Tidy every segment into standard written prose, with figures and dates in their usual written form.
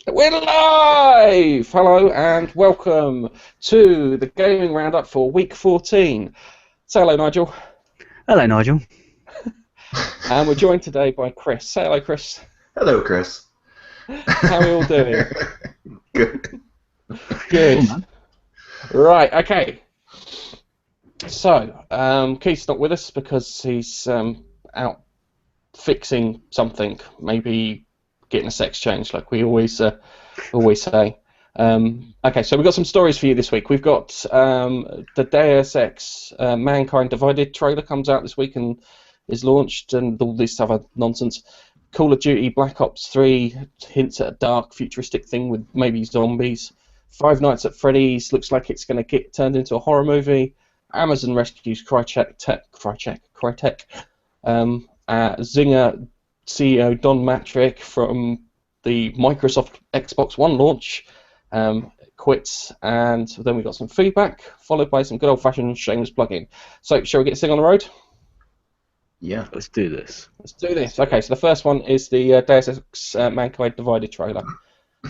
We're live! Hello and welcome to the Gaming Roundup for week 14. Say hello, Nigel. Hello, Nigel. And we're joined today by Chris. Say hello, Chris. Hello, Chris. How are we all doing? Good. Good. Oh, man. Right, okay. So, Keith's not with us because he's out fixing something. Maybe getting a sex change, like we always say. Okay, so we've got some stories for you this week. We've got the Deus Ex Mankind Divided trailer comes out this week and is launched, and all this other nonsense. Call of Duty Black Ops 3 hints at a dark, futuristic thing with maybe zombies. Five Nights at Freddy's looks like it's going to get turned into a horror movie. Amazon rescues Crytek. Zynga CEO Don Matrick from the Microsoft Xbox One launch quits, and then we got some feedback, followed by some good old-fashioned shameless plugging. So, shall we get this thing on the road? Yeah. Let's do this. Let's do this. Okay, so the first one is the Deus Ex Mankind Divided trailer.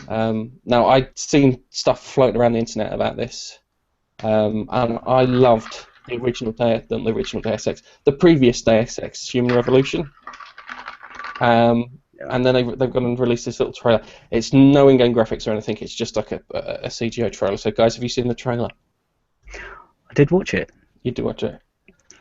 Now, I'd seen stuff floating around the internet about this, and I loved the original Deus Ex, the previous Deus Ex, Human Revolution. And then they've gone and released this little trailer. It's no in-game graphics or anything. It's just like a CGI trailer. So, guys, have you seen the trailer? I did watch it. You did watch it.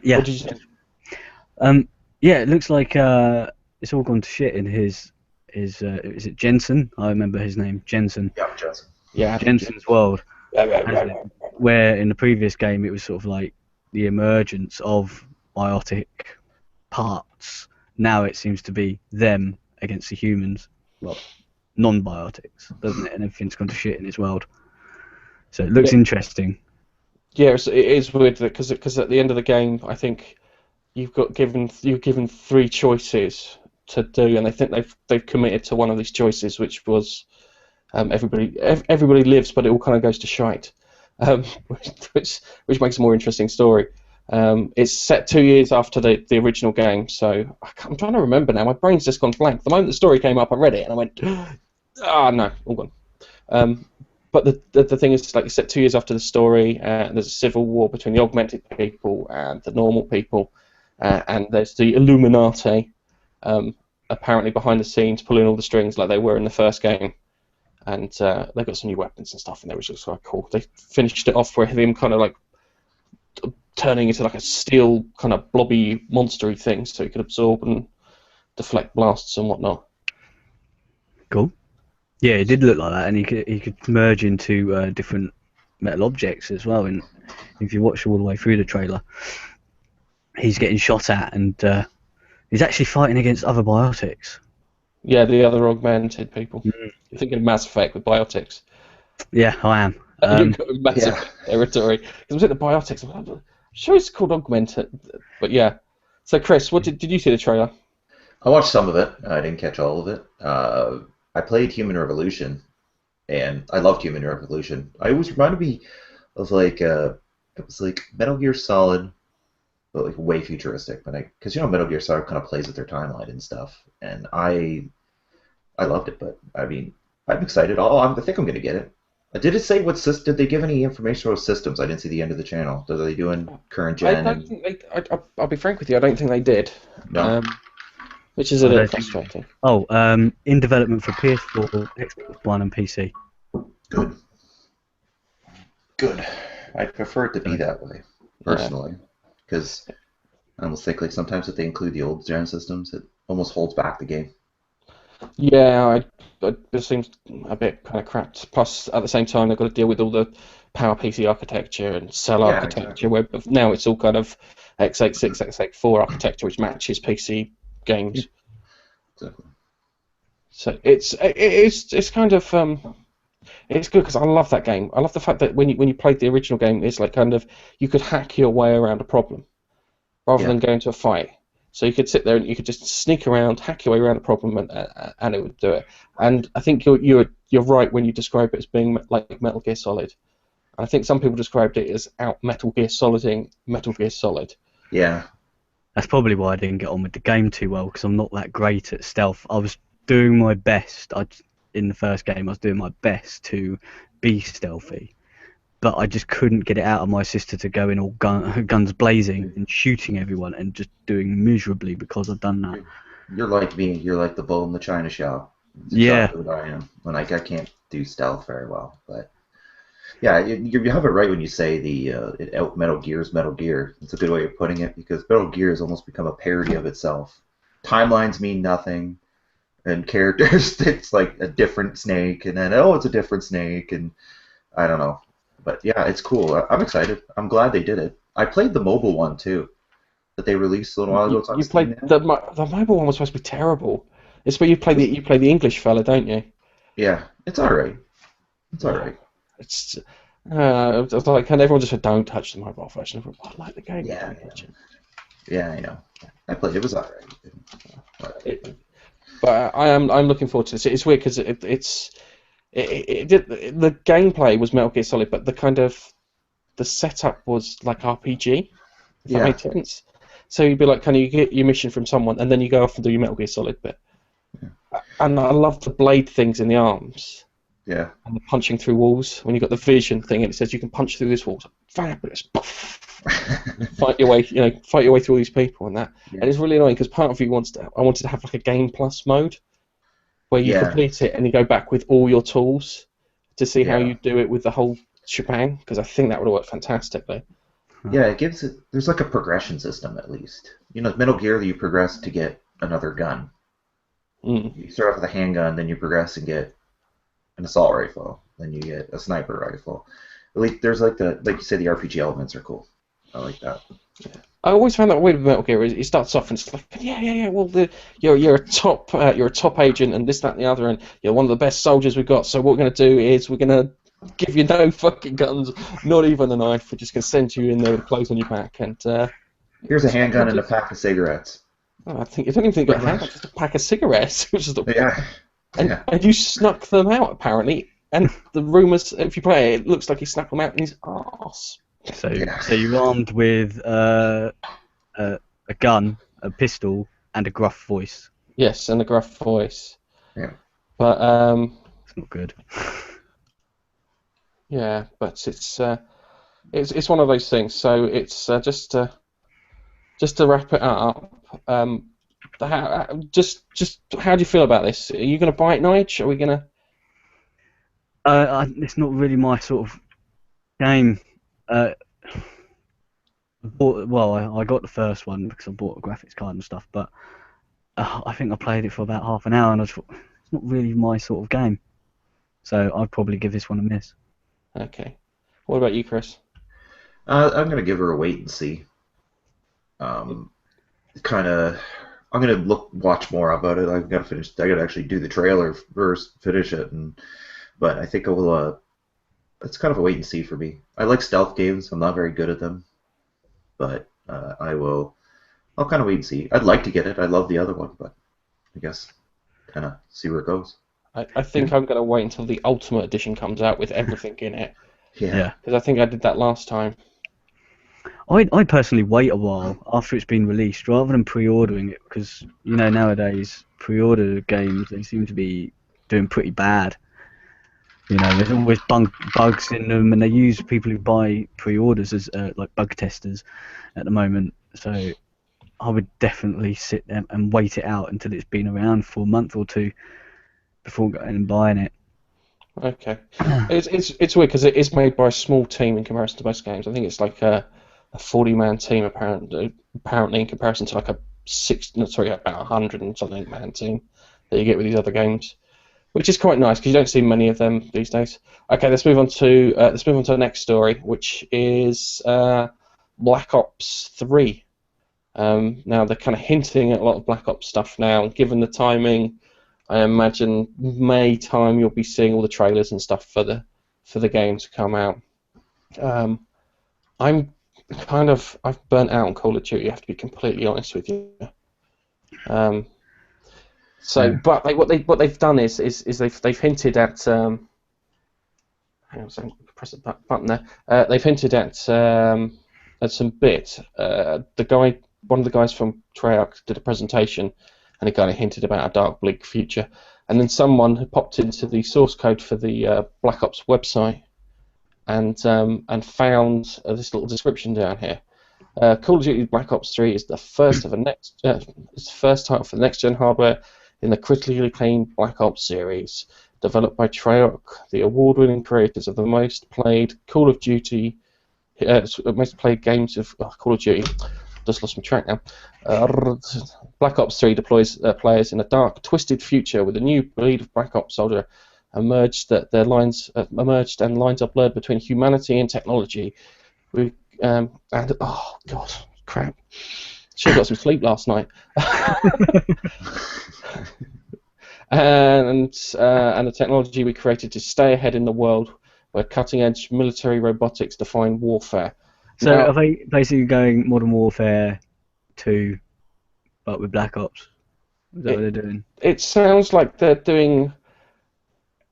Yeah. What did you think? Yeah, it looks like it's all gone to shit in his is it Jensen? I remember his name, Jensen. Yeah, Jensen. Yeah. Jensen's world. Where in the previous game it was sort of like the emergence of biotic parts. Now it seems to be them against the humans, well, non-biotics, doesn't it? And everything's gone to shit in his world. So it looks interesting. Yeah, it is weird because at the end of the game, I think you're given three choices to do, and I think they've committed to one of these choices, which was everybody lives, but it all kind of goes to shite, which makes a more interesting story. It's set 2 years after the original game, so I'm trying to remember now. My brain's just gone blank. The moment the story came up, I read it and I went, no, all gone. But the thing is, like, it's set 2 years after the story. There's a civil war between the augmented people and the normal people, and there's the Illuminati, apparently behind the scenes, pulling all the strings like they were in the first game. And they got some new weapons and stuff, and they were just quite cool. They finished it off with him kind of like turning into like a steel kind of blobby monstery thing, so he could absorb and deflect blasts and whatnot. Cool. Yeah, it did look like that, and he could merge into different metal objects as well. And if you watch all the way through the trailer, he's getting shot at, and he's actually fighting against other biotics. Yeah, the other augmented people. You're thinking of Mass Effect with biotics. Yeah, I am. You've got massive territory. Because I'm saying the biotics. I'm sure it's called augmented, but yeah. So, Chris, what did you see the trailer? I watched some of it. I didn't catch all of it. I played Human Revolution, and I loved Human Revolution. I always reminded me of like it was like Metal Gear Solid, but like way futuristic. But because Metal Gear Solid kind of plays with their timeline and stuff, and I loved it. But I mean, I'm excited. I think I'm gonna get it. Did it say what system? Did they give any information about systems? I didn't see the end of the channel. Are they doing current gen? I don't think they. I'll be frank with you. I don't think they did. No. Which is a little frustrating. In development for PS4, Xbox One, and PC. Good. Good. I'd prefer it to be that way, personally, because I almost think like sometimes if they include the old gen systems, it almost holds back the game. Yeah, it seems a bit kind of crap. Plus, at the same time, they've got to deal with all the PowerPC architecture and cell architecture, where now it's all kind of x86, x84 architecture, which matches PC games. Exactly. So it's kind of it's good because I love that game. I love the fact that when you played the original game, it's like kind of you could hack your way around a problem rather than go into a fight. So you could sit there and you could just sneak around, hack your way around a problem, and it would do it. And I think you're right when you describe it as being like Metal Gear Solid. I think some people described it as out Metal Gear Soliding Metal Gear Solid. Yeah. That's probably why I didn't get on with the game too well, because I'm not that great at stealth. I was doing my best. in the first game, I was doing my best to be stealthy, but I just couldn't get it out of my sister to go in all guns blazing and shooting everyone and just doing miserably because I've done that. You're like me. You're like the bull in the china shop. That's Yeah. exactly what I am. When I can't do stealth very well, but yeah, you have it right when you say Metal Gear's Metal Gear. It's a good way of putting it because Metal Gear has almost become a parody of itself. Timelines mean nothing, and characters, it's like a different Snake, and then it's a different Snake, and I don't know. But yeah, it's cool. I'm excited. I'm glad they did it. I played the mobile one too, that they released a little while ago. You played the mobile one was supposed to be terrible. It's where you play the English fella, don't you? Yeah, it's all right. It's all right. It's like, and everyone just said, "Don't touch the mobile version." I like the game. Yeah, yeah, I know. I played. It was all right. But I'm looking forward to this. It's weird because the gameplay was Metal Gear Solid, but the setup was like RPG. If that makes sense. So you'd be like, can you get your mission from someone, and then you go off and do your Metal Gear Solid bit. Yeah. And I love the blade things in the arms. Yeah. And the punching through walls. When you got the vision thing, and it says you can punch through this wall. Fabulous. fight your way through all these people and that. Yeah. And it's really annoying because part of you I wanted to have like a Game Plus mode where you complete it and you go back with all your tools to see how you do it with the whole shebang, because I think that would have worked fantastically. Yeah, there's like a progression system at least. Metal Gear, you progress to get another gun. You start off with a handgun, then you progress and get an assault rifle, then you get a sniper rifle. At least there's like you say, the RPG elements are cool. I like that. Yeah. I always found that weird with Metal Gear. It starts off and it's like, yeah. Well, you're a top agent and this, that, and the other, and you're one of the best soldiers we've got. So what we're gonna do is we're gonna give you no fucking guns, not even a knife. We're just gonna send you in there with clothes on your back and. Here's a handgun and a pack of cigarettes. Oh, I think you don't even think you got a handgun, just a pack of cigarettes, which is the. Yeah. And you snuck them out apparently. And the rumours, if you play it, looks like he snuck them out in his arse. So you're armed with a gun, a pistol, and a gruff voice. Yes, and a gruff voice. Yeah. But it's not good. Yeah, but it's one of those things. So it's just to wrap it up. How do you feel about this? Are you going to buy it, Nige? Are we going to? It's not really my sort of game. I got the first one because I bought a graphics card and stuff, but I think I played it for about half an hour and I just thought, it's not really my sort of game. So I'd probably give this one a miss. Okay. What about you, Chris? I'm going to give her a wait and see. I'm going to watch more about it. I've got to finish. I got to actually do the trailer first, finish it, but I think I will. It's kind of a wait and see for me. I like stealth games. I'm not very good at them, but I'll kind of wait and see. I'd like to get it. I love the other one, but I guess kind of see where it goes. I think I'm going to wait until the Ultimate Edition comes out with everything in it. Yeah. Because I think I did that last time. I personally wait a while after it's been released rather than pre-ordering it because nowadays pre-order games, they seem to be doing pretty bad. There's always bugs in them, and they use people who buy pre-orders as like bug testers at the moment. So I would definitely sit there and wait it out until it's been around for a month or two before going and buying it. Okay, it's weird because it is made by a small team in comparison to most games. I think it's like a 40-man team apparently in comparison to like about 100 and something man team that you get with these other games, which is quite nice because you don't see many of them these days. Okay, let's move on to the next story, which is Black Ops 3. Now they're kind of hinting at a lot of Black Ops stuff now. Given the timing, I imagine May time you'll be seeing all the trailers and stuff for the game to come out. I've burnt out on Call of Duty. I have to be completely honest with you. But what they've done is they've hinted at. Hang on, so press the button there. They've hinted at some bit. One of the guys from Treyarch did a presentation, and he kind of hinted about a dark, bleak future. and then someone had popped into the source code for the Black Ops website and found this little description down here. Call of Duty Black Ops 3 is the first of it's the first title for the next-gen hardware in the critically acclaimed Black Ops series, developed by Treyarch, the award-winning creators of the most played Call of Duty, most played games of Call of Duty. Just lost my track now. Black Ops 3 deploys players in a dark, twisted future with a new breed of Black Ops soldier emerged and lines are blurred between humanity and technology. And oh god, crap! Should have got some sleep last night. and the technology we created to stay ahead in the world where cutting-edge military robotics define warfare. So Now, are they basically going Modern Warfare 2, but with Black Ops? Is that what they're doing? it sounds like they're doing.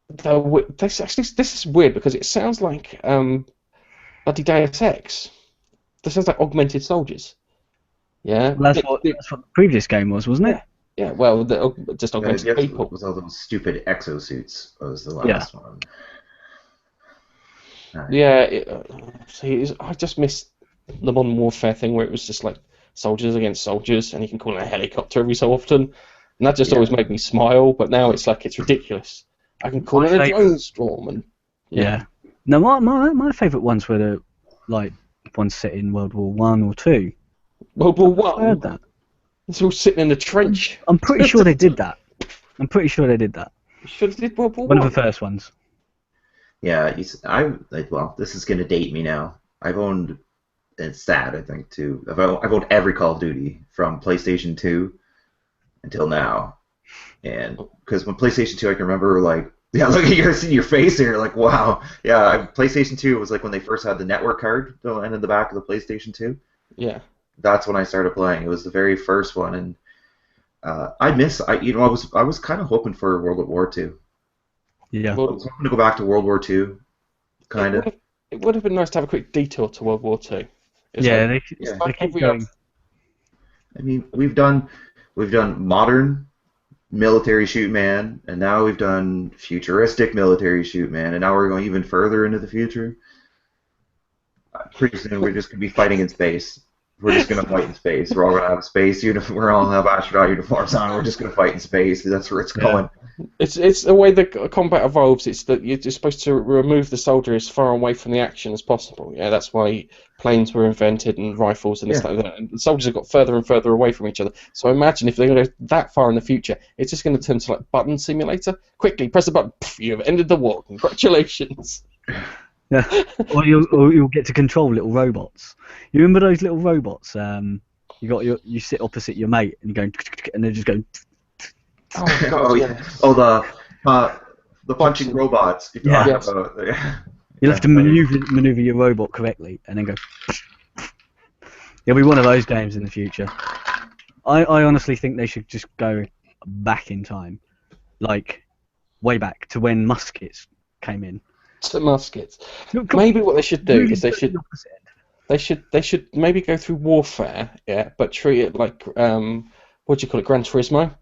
This is weird because it sounds like bloody Deus Ex. This sounds like augmented soldiers. Yeah. Well, that's what the previous game was, wasn't it? Yeah. Well, just augmented people. It was all those stupid exosuits. Was the last one. Right. Yeah. I just miss the Modern Warfare thing where it was just like soldiers against soldiers, and you can call it a helicopter every so often, and that just always made me smile. But now it's like it's ridiculous. I can call it a drone storm, and yeah. No, my favourite ones were the ones set in World War One or Two. World War One. I heard that. It's all sitting in the trench. I'm pretty sure they did that. Should have did World War One One. of the first ones. Yeah, well, this is gonna date me now. I've owned, and it's sad, I think, too. I've owned every Call of Duty from PlayStation 2 until now, and because when PlayStation 2, I can remember look at your face here, like wow, yeah. PlayStation 2 was like when they first had the network card and in the back of the PlayStation 2. Yeah. That's when I started playing. It was the very first one, and I was kind of hoping for World War II. Yeah. I was hoping to go back to World War II, kind of. It would have been nice to have a quick detour to World War II. They keep going. I mean, we've done modern military shoot man, and now we've done futuristic military shoot man, and now we're going even further into the future. Pretty soon we're just gonna be fighting in space. We're just gonna fight in space. We're all gonna have space uniform. We're all gonna have astronaut uniforms on. We're just gonna fight in space. That's where it's going. It's the way the combat evolves. It's that you're supposed to remove the soldier as far away from the action as possible. Yeah, that's why planes were invented and rifles and stuff like that. And the soldiers have got further and further away from each other. So imagine if they're going to go that far in the future, it's just going to turn to like button simulator. Quickly press the button. Poof, you have ended the war. Congratulations. Yeah. Or you'll get to control little robots. You remember those little robots? You sit opposite your mate and you go and they're just going. Oh, God, yeah. The punching robots. Yeah. Yes. You'll have to maneuver your robot correctly and then go. It'll be one of those games in the future. I honestly think they should just go back in time, like way back to when muskets came in. To muskets. Maybe what they should do is they should maybe go through warfare, but treat it like what do you call it, Gran Turismo.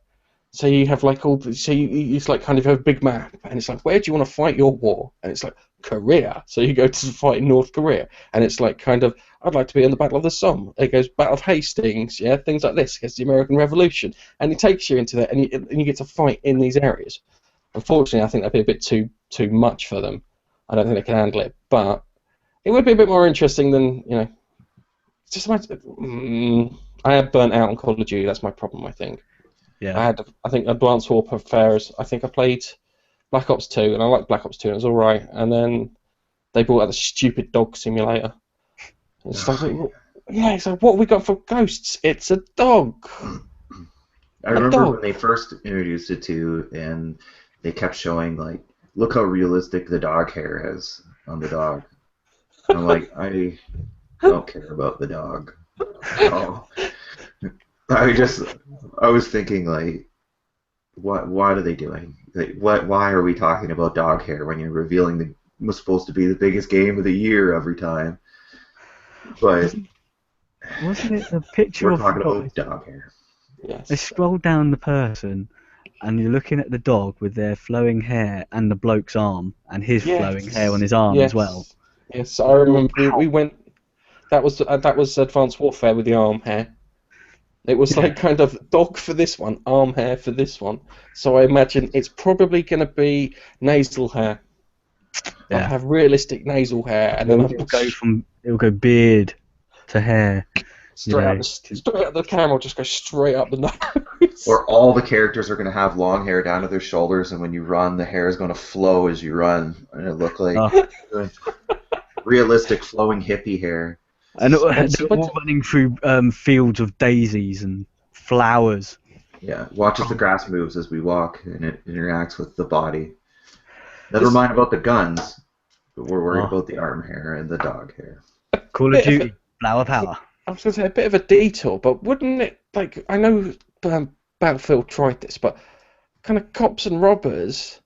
So you have like it's like kind of a big map, and it's like, where do you want to fight your war? And it's like Korea. So you go to fight in North Korea, and it's like kind of, I'd like to be in the Battle of the Somme. It goes Battle of Hastings, things like this. It gets the American Revolution, and it takes you into that, and you get to fight in these areas. Unfortunately, I think that'd be a bit too much for them. I don't think they can handle it, but it would be a bit more interesting than just imagine. I had burnt out on Call of Duty. That's my problem, I think. Yeah. I think Advanced Warfare. I think I played Black Ops 2, and I liked Black Ops 2, and it was all right. And then they brought out the stupid dog simulator. It's like, it's like, what have we got for ghosts? It's a dog. I remember when they first introduced it to, and they kept showing like, look how realistic the dog hair is on the dog. I'm like, I don't care about the dog. No. I was thinking like, what are they doing? Like, why are we talking about dog hair when you're revealing was supposed to be the biggest game of the year every time? But wasn't it a picture we're of talking about dog hair? Yes. They scrolled down the person, and you're looking at the dog with their flowing hair and the bloke's arm and his flowing hair on Yes. his arm as Yes. well. Yes, I remember we went. That was Advanced Warfare with the arm hair. It was like kind of dog for this one, arm hair for this one. So I imagine it's probably going to be nasal hair. I'll Yeah. have realistic nasal hair, and then It'll go beard to hair. straight up the camera, will just go straight up the nose. Or all the characters are going to have long hair down to their shoulders, and when you run, the hair is going to flow as you run, and it'll look like realistic flowing hippie hair. And they're all running through fields of daisies and flowers. Yeah, watch as the grass moves as we walk, and it interacts with the body. Never mind about the guns, but we're worried about the arm hair and the dog hair. Call of Duty, flower power. I was going to say a bit of a detour, but wouldn't it, like, I know Battlefield tried this, but kind of cops and robbers,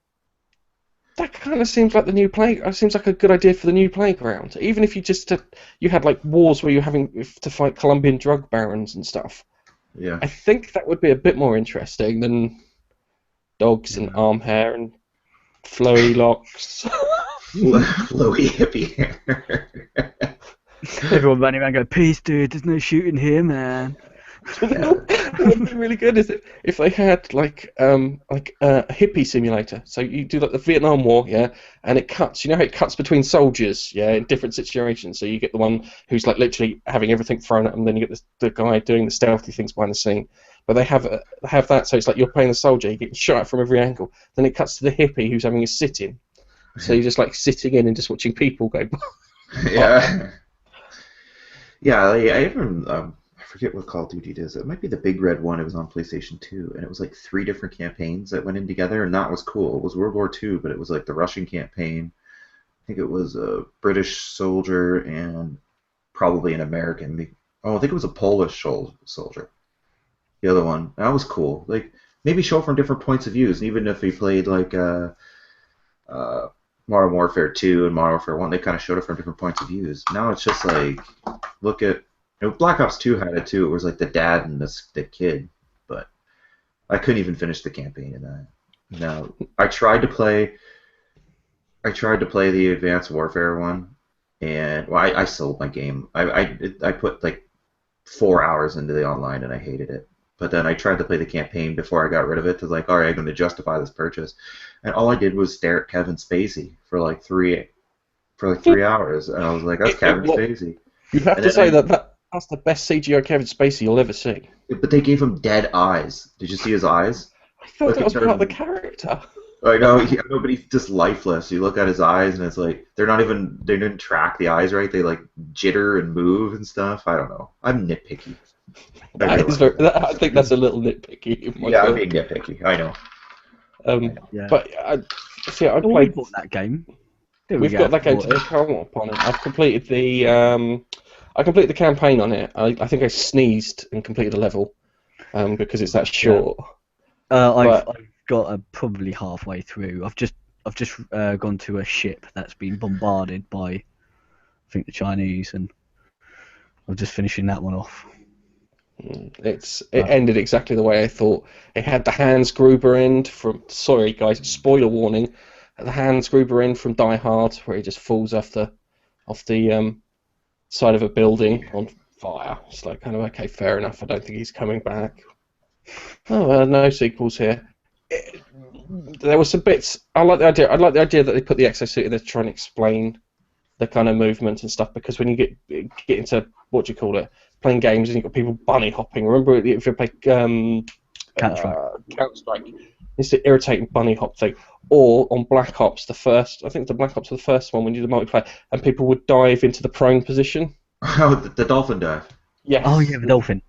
that kind of seems like the new seems like a good idea for the new playground. Even if you had like wars where you're having to fight Colombian drug barons and stuff. Yeah. I think that would be a bit more interesting than dogs and arm hair and flowy locks. Flowy hippie hair. Everyone running around going, peace, dude, there's no shooting here, man. What would be really good is if they had like a hippie simulator. So you do like the Vietnam War, yeah, and it cuts. You know how it cuts between soldiers, yeah, in different situations. So you get the one who's like literally having everything thrown at them, then you get the guy doing the stealthy things behind the scene. But they have that, so it's like you're playing the soldier, you're getting shot at from every angle. Then it cuts to the hippie who's having a sit-in. So you're just like sitting in and just watching people go. Yeah. Yeah, I even I forget what Call of Duty it is. It might be the Big Red one. It was on PlayStation 2, and it was like 3 different campaigns that went in together, and that was cool. It was World War II, but it was like the Russian campaign. I think it was a British soldier and probably an American. Oh, I think it was a Polish soldier. The other one. That was cool. Like, maybe show from different points of views, and even if we played like Modern Warfare 2 and Modern Warfare 1, they kind of showed it from different points of views. Now it's just like, look at, Black Ops 2 had it too. It was like the dad and the kid, but I couldn't even finish the campaign in that. No, I tried to play the Advanced Warfare one, and I sold my game. I put like 4 hours into the online, and I hated it. But then I tried to play the campaign before I got rid of it to like, all right, I'm going to justify this purchase. And all I did was stare at Kevin Spacey for like 3 hours. And I was like, that's Kevin Spacey. You have to say that's the best CGI Kevin Spacey you'll ever see. But they gave him dead eyes. Did you see his eyes? I thought that was part of the character. I know, but he's just lifeless. You look at his eyes, and it's like they didn't track the eyes right. They like jitter and move and stuff. I don't know. I'm nitpicky. I think that's a little nitpicky. I'm being nitpicky. I know. Yeah. But I we played bought that game. We've got that game to the co-op on it. I've completed the campaign on it. I think I sneezed and completed a level because it's that short. I've got probably halfway through. I've just gone to a ship that's been bombarded by, I think, the Chinese, and I'm just finishing that one off. It ended exactly the way I thought. It had the Hans Gruber end from. Sorry, guys, spoiler warning. The Hans Gruber end from Die Hard, where he just falls off the side of a building on fire. It's like, kind of, okay, fair enough. I don't think he's coming back. Oh, no sequels here. There were some bits. I like the idea. I like the idea that they put the exosuit in there to try and explain the kind of movement and stuff. Because when you get into playing games, and you've got people bunny hopping. Remember if you play Counter-Strike, it's the irritating bunny hop thing. Or on Black Ops, I think the Black Ops was the first one when you did multiplayer, and people would dive into the prone position. Oh, the dolphin dive. Yes. Oh yeah, the dolphin.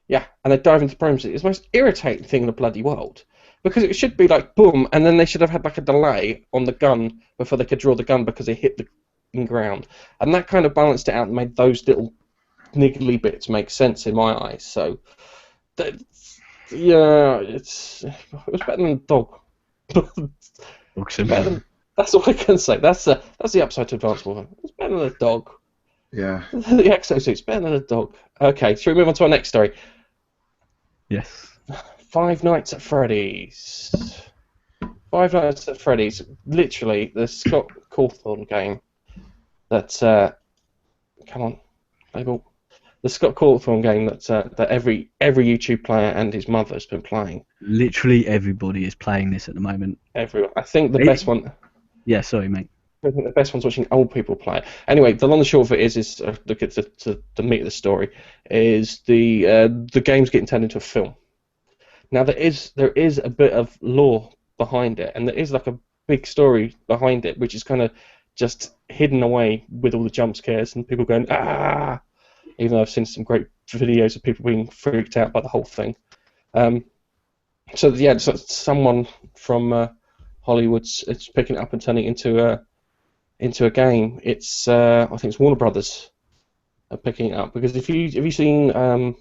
Yeah, and they dive into the prone position. It's the most irritating thing in the bloody world. Because it should be like boom, and then they should have had like a delay on the gun before they could draw the gun because they hit the ground. And that kind of balanced it out and made those little niggly bits make sense in my eyes. So, it was better than a dog. That's all I can say. That's the upside to Advanced Warfare. It's better than a dog. Yeah. The exosuit's better than a dog. Okay, shall we move on to our next story? Yes. Five Nights at Freddy's. Five Nights at Freddy's, literally the Scott Cawthon game that, come on, label. The Scott Cawthon game that every YouTube player and his mother has been playing. Literally everybody is playing this at the moment. Everyone. I think the best one. Yeah, sorry, mate. I think the best one's watching old people play it. Anyway, the long and short of it is look at the meat of the story, is the game's getting turned into a film. Now there is a bit of lore behind it, and there is like a big story behind it, which is kind of just hidden away with all the jump scares and people going ah. Even though I've seen some great videos of people being freaked out by the whole thing. So yeah, so someone from Hollywood's it's picking it up and turning it into a game. It's I think it's Warner Brothers are picking it up, because have you seen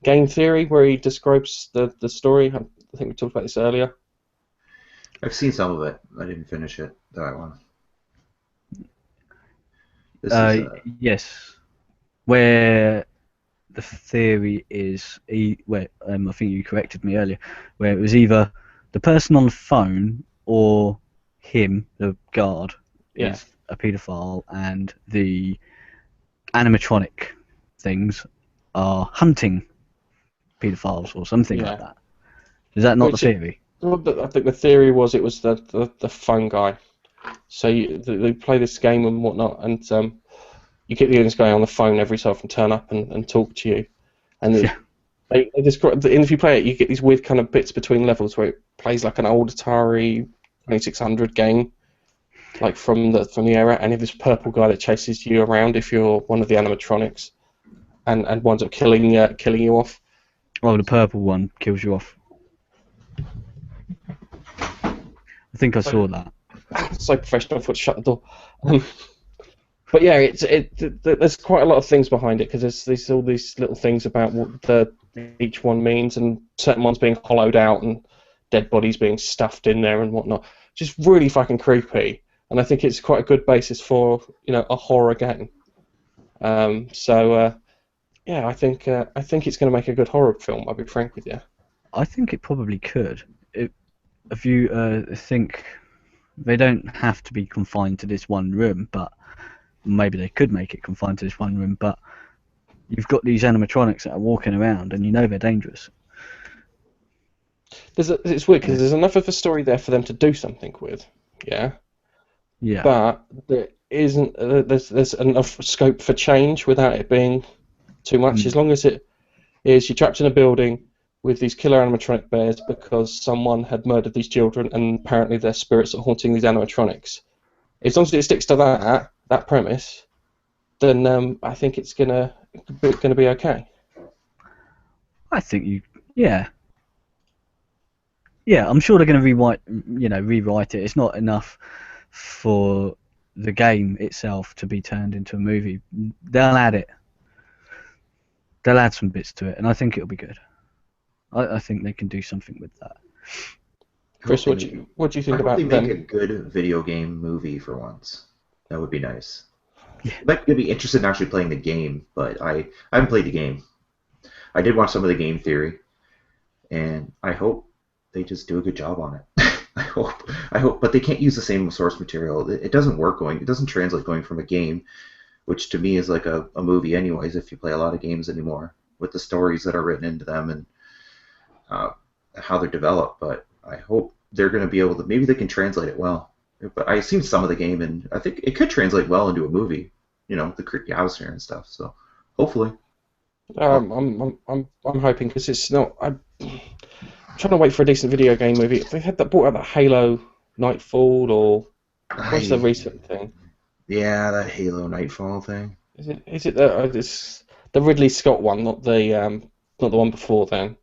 Game Theory, where he describes the story? I think we talked about this earlier. I've seen some of it. I didn't finish it, that one. Yes. Where the theory is, I think you corrected me earlier, where it was either the person on the phone or him, the guard, is a paedophile, and the animatronic things are hunting paedophiles or something like that. Is that not the theory? I think the theory was it was the phone guy. So they play this game and whatnot, and you get this guy on the phone every so often turn up and talk to you, and they describe. And if you play it, you get these weird kind of bits between levels where it plays like an old Atari 2600 game, like from the era, and you have this purple guy that chases you around if you're one of the animatronics, and winds up killing you off. Oh, the purple one kills you off. I think I saw that. So professional, I thought shut the door. But yeah, there's quite a lot of things behind it, because there's all these little things about what each one means, and certain ones being hollowed out and dead bodies being stuffed in there and whatnot. Just really fucking creepy, and I think it's quite a good basis for a horror game. Yeah, I think it's going to make a good horror film. I'll be frank with you. I think it probably could. If you think they don't have to be confined to this one room, but maybe they could make it confined to this one room, but you've got these animatronics that are walking around and they're dangerous. It's weird because there's enough of a story there for them to do something with, yeah. But there isn't. There's enough scope for change without it being too much. As long as it is, you're trapped in a building with these killer animatronic bears because someone had murdered these children, and apparently their spirits are haunting these animatronics. As long as it sticks to that premise, then I think it's gonna be okay. I think yeah, I'm sure they're going to rewrite it. It's not enough for the game itself to be turned into a movie. They'll add some bits to it, and I think it'll be good. I think they can do something with that. Chris, what do you think about them? Make a good video game movie for once. That would be nice. Yeah. I might be interested in actually playing the game, but I haven't played the game. I did watch some of the Game Theory, and I hope they just do a good job on it. I hope, but they can't use the same source material. It doesn't work it doesn't translate going from a game, which to me is like a movie anyways, if you play a lot of games anymore, with the stories that are written into them and how they're developed. But I hope they're going to be able to, maybe they can translate it well. But I've seen some of the game, and I think it could translate well into a movie, the creepy atmosphere and stuff. So hopefully. I'm hoping, because it's not. I'm trying to wait for a decent video game movie. They had brought out that Halo Nightfall, or what's the recent thing? Yeah, that Halo Nightfall thing. Is it the Ridley Scott one, not the one before then?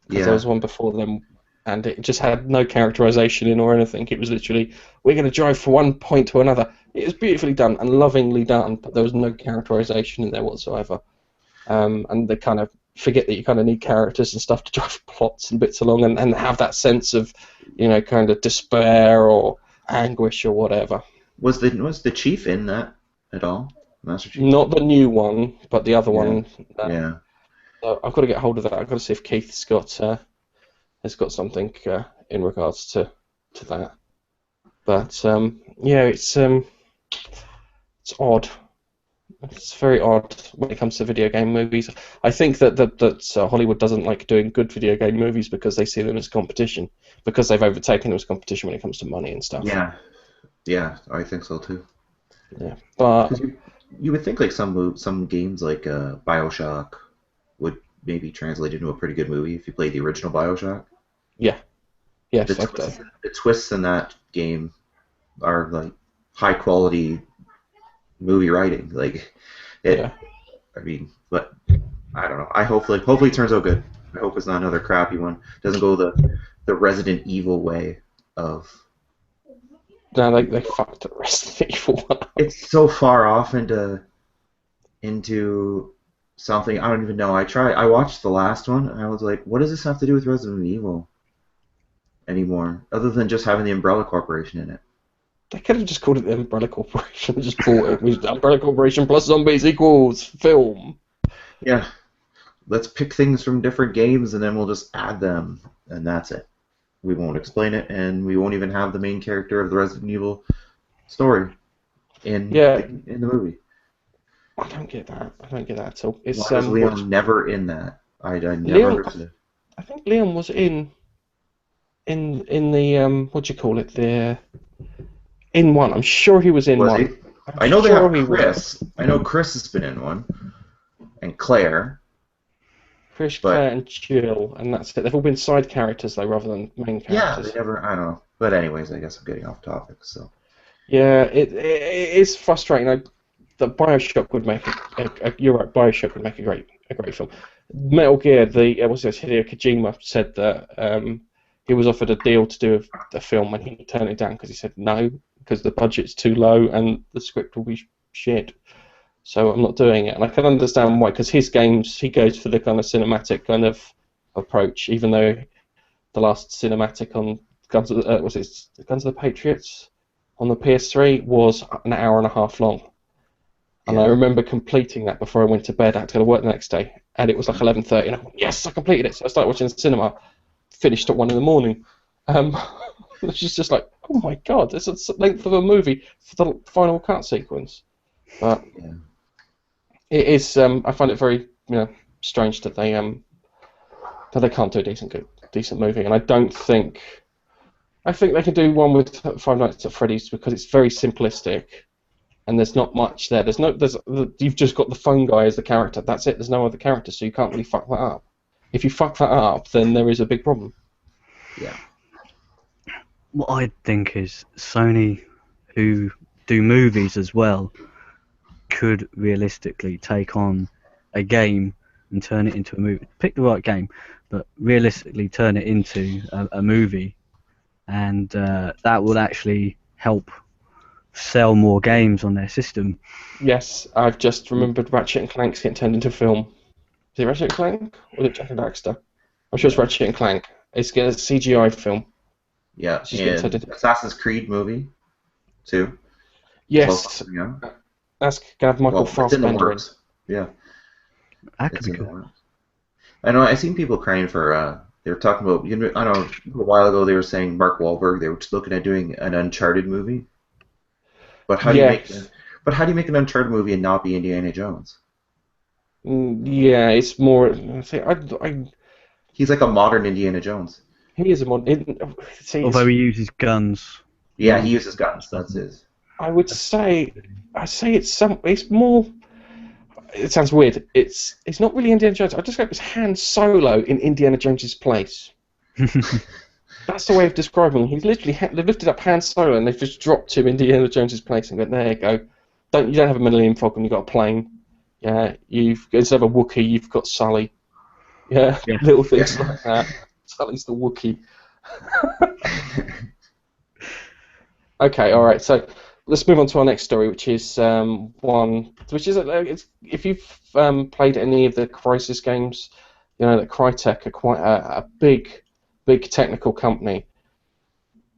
Because there was one before them, and it just had no characterization in or anything. It was literally, we're going to drive from one point to another. It was beautifully done and lovingly done, but there was no characterization in there whatsoever. And they kind of forget that you kind of need characters and stuff to drive plots and bits along, and have that sense of, kind of despair or anguish or whatever. Was the Chief in that at all? Master Chief? Not the new one, but the other one. Yeah. So I've got to get hold of that. I've got to see if Keith's got has got something in regards to that. But yeah, it's odd. It's very odd when it comes to video game movies. I think that Hollywood doesn't like doing good video game movies because they see them as competition, because they've overtaken them as competition when it comes to money and stuff. Yeah, I think so too. Yeah, but 'Cause you would think like some games like BioShock would maybe translate into a pretty good movie if you played the original BioShock. yeah, yes, The twists in that game are like high quality movie writing. Like it, yeah. I mean, but I don't know. I hopefully it turns out good. I hope it's not another crappy one. Doesn't go the Resident Evil way of. No, they fucked the Resident Evil one up. It's so far off into something I don't even know. I watched the last one and I was like, what does this have to do with Resident Evil anymore? Other than just having the Umbrella Corporation in it. They could have just called it the Umbrella Corporation and just bought it. It was Umbrella Corporation plus zombies equals film. Yeah. Let's pick things from different games and then we'll just add them and that's it. We won't explain it and we won't even have the main character of the Resident Evil story in the movie. I don't get that. I don't get that at all. It's Why is Leon never in that? I never Leon, understood. I think Leon was in the what do you call it? In one. I'm sure he was in Was one. he? I know they have Chris. I know Chris has been in one, and Claire. Chris, Claire, and Jill, and that's it. They've all been side characters though, rather than main characters. Yeah, they never. I don't know. But anyways, I guess I'm getting off topic. So. Yeah, it is frustrating. That BioShock would make you're right. BioShock would make a great film. Metal Gear, what's this? Hideo Kojima said that he was offered a deal to do a film and he turned it down because he said no, because the budget's too low and the script will be shit. So I'm not doing it, and I can understand why, because his games, he goes for the kind of cinematic kind of approach, even though the last cinematic on Guns of the Patriots on the PS3 was an hour and a half long. And I remember completing that before I went to bed. I had to go to work the next day, and it was like 11:30, and I went, yes, I completed it. So I started watching the cinema, finished at 1 in the morning. Which is just like, oh my god, this is the length of a movie for the final cut sequence. But it is. I find it very, strange that they can't do a decent movie, and I don't think. I think they can do one with Five Nights at Freddy's because it's very simplistic. And there's not much there. You've just got the phone guy as the character. That's it. There's no other character, so you can't really fuck that up. If you fuck that up, then there is a big problem. Yeah. What I think is Sony, who do movies as well, could realistically take on a game and turn it into a movie. Pick the right game, but realistically turn it into a movie, and that would actually help sell more games on their system. Yes, I've just remembered Ratchet and Clank's getting turned into film. Is it Ratchet and Clank or is it Jack and Daxter? I'm sure it's Ratchet and Clank. It's getting a CGI film. Yeah, and Assassin's Creed movie too. Yes, that's gonna have Michael Fassbender in. Yeah, that could be cool. I know. I've seen people crying for. They were talking about. I don't know. A while ago, they were saying Mark Wahlberg. They were just looking at doing an Uncharted movie. But how do you make an Uncharted movie and not be Indiana Jones? Yeah, it's more. He's like a modern Indiana Jones. He is a modern. Although he uses guns. Yeah, he uses guns. That's his. I would say. It's more. It sounds weird. It's not really Indiana Jones. I just go. It's Han Solo in Indiana Jones's place. That's the way of describing him. He's literally they've lifted up Han Solo and they've just dropped him in Indiana Jones's place and went, there you go. You don't have a Millennium Falcon, you've got a plane. Yeah, instead of a Wookiee, you've got Sully. Yeah, little things like that. Sully's the Wookiee. Okay, all right. So let's move on to our next story, which is if you've played any of the Crysis games, you know that Crytek are quite a big technical company,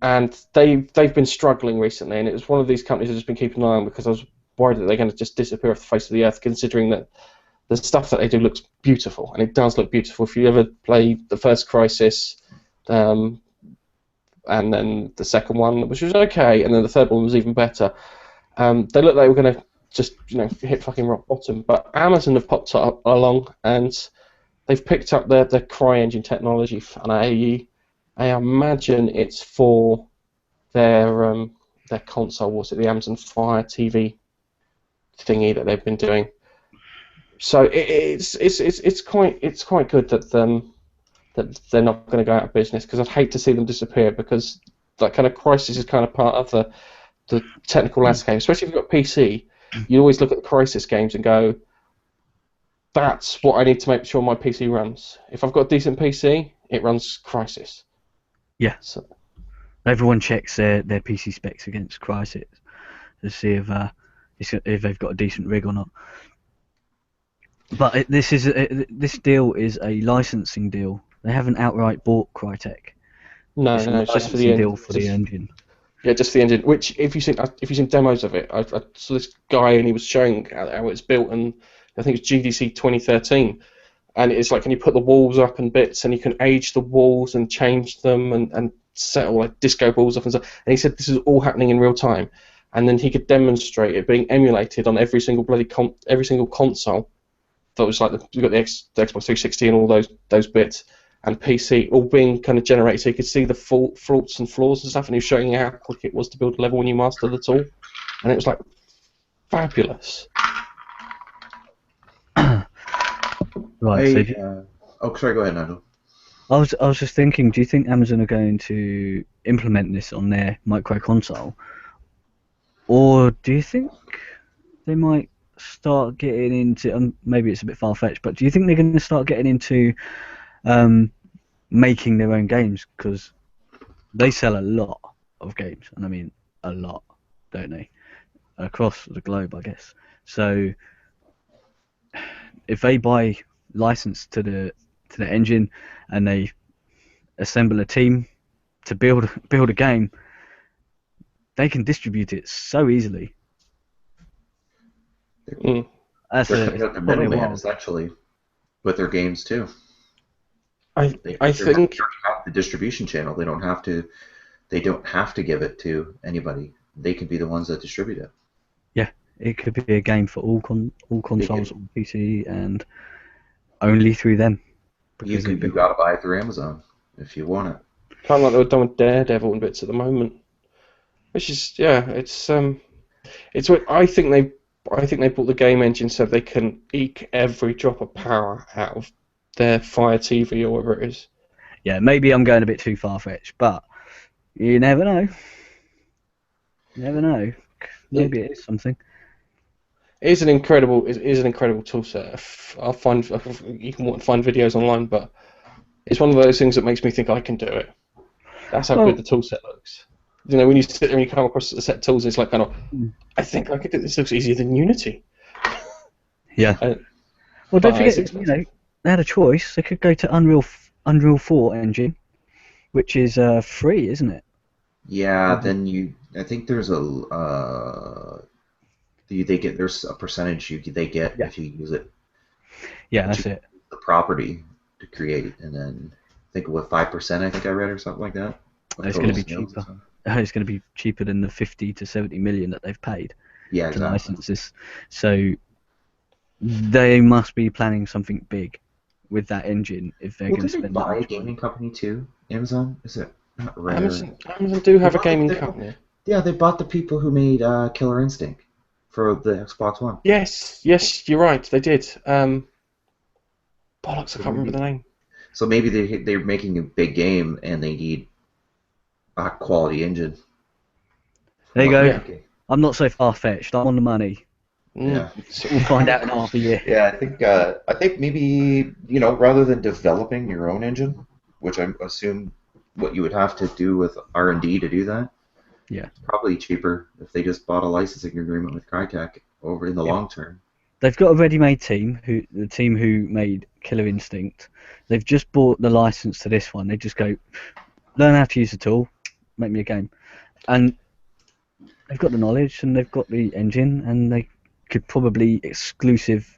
and they've been struggling recently, and it was one of these companies I've just been keeping an eye on because I was worried that they're going to just disappear off the face of the earth, considering that the stuff that they do looks beautiful, and it does look beautiful. If you ever play the first Crisis, and then the second one, which was okay, and then the third one was even better, they looked like they were going to just hit fucking rock bottom. But Amazon have popped up along, and they've picked up their CryEngine technology, and I imagine it's for their console. Was it the Amazon Fire TV thingy that they've been doing? So it's quite good that that they're not going to go out of business, because I'd hate to see them disappear, because that kind of Crisis is kind of part of the technical landscape, especially if you've got PC. You always look at the Crisis games and go, that's what I need to make sure my PC runs. If I've got a decent PC, it runs Crisis. Yeah. So. Everyone checks their PC specs against Crisis to see if they've got a decent rig or not. But this deal is a licensing deal. They haven't outright bought Crytek. No, it's just for the deal for the engine. Yeah, just the engine. Which, if you've seen demos of it, I saw this guy and he was showing how it's built, and I think it's GDC 2013, and it's like, can you put the walls up and bits, and you can age the walls and change them and set all like disco balls up and stuff. And he said this is all happening in real time, and then he could demonstrate it being emulated on every single every single console. That was like you've got the Xbox 360 and all those bits, and PC all being kind of generated, so you could see the faults and flaws and stuff, and he was showing you how quick it was to build a level when you mastered the tool, and it was like fabulous. Right. Sorry. Go ahead, Nigel. I was just thinking, do you think Amazon are going to implement this on their micro console, or do you think they might start getting into, maybe it's a bit far-fetched, but do you think they're going to start getting into making their own games? Because they sell a lot of games, and I mean a lot, don't they, across the globe, I guess. So if they buy license to the engine and they assemble a team to build a game, they can distribute it so easily. They're cutting out the middleman, essentially, with their games too. I think the distribution channel. They don't have to give it to anybody. They could be the ones that distribute it. Yeah, it could be a game for all consoles on PC, and only through them. You gotta buy it through Amazon if you want it. Kind of like they're done with Daredevil and bits at the moment, which is it's what I think they bought the game engine so they can eke every drop of power out of their Fire TV or whatever it is. Yeah, maybe I'm going a bit too far-fetched, but you never know. Maybe it is something. It is an incredible tool set. You can find videos online, but it's one of those things that makes me think I can do it. That's how good the tool set looks. When you sit there and you come across the set tools, it's like kind of, I think I could do this. Looks easier than Unity. Yeah. Well, don't forget, they had a choice. They could go to Unreal 4 engine, which is free, isn't it? Yeah. Then I think there's there's a percentage they get if you use it. Yeah, that's it. The property to create, and then I think 5%. I think I read or something like that. It's going to be cheaper. It's going to be cheaper than the 50 to 70 million that they've paid to license this. So they must be planning something big with that engine if they're going to spend. Did they buy a gaming company too? Amazon? Is it not Rare? Amazon do have a gaming company. Yeah, they bought the people who made Killer Instinct for the Xbox One. Yes, you're right. They did. Bollocks, I can't remember the name. So maybe they're making a big game and they need a quality engine. There you go. Yeah. I'm not so far-fetched. I'm on the money. Yeah. So we'll find out in half a year. Yeah, I think maybe rather than developing your own engine, which I assume what you would have to do with R&D to do that. Yeah. It's probably cheaper if they just bought a licensing agreement with Crytek over in the long term. They've got a ready-made team, the team who made Killer Instinct. They've just bought the license to this one. They just go, learn how to use the tool, make me a game. And they've got the knowledge and they've got the engine, and they could probably exclusive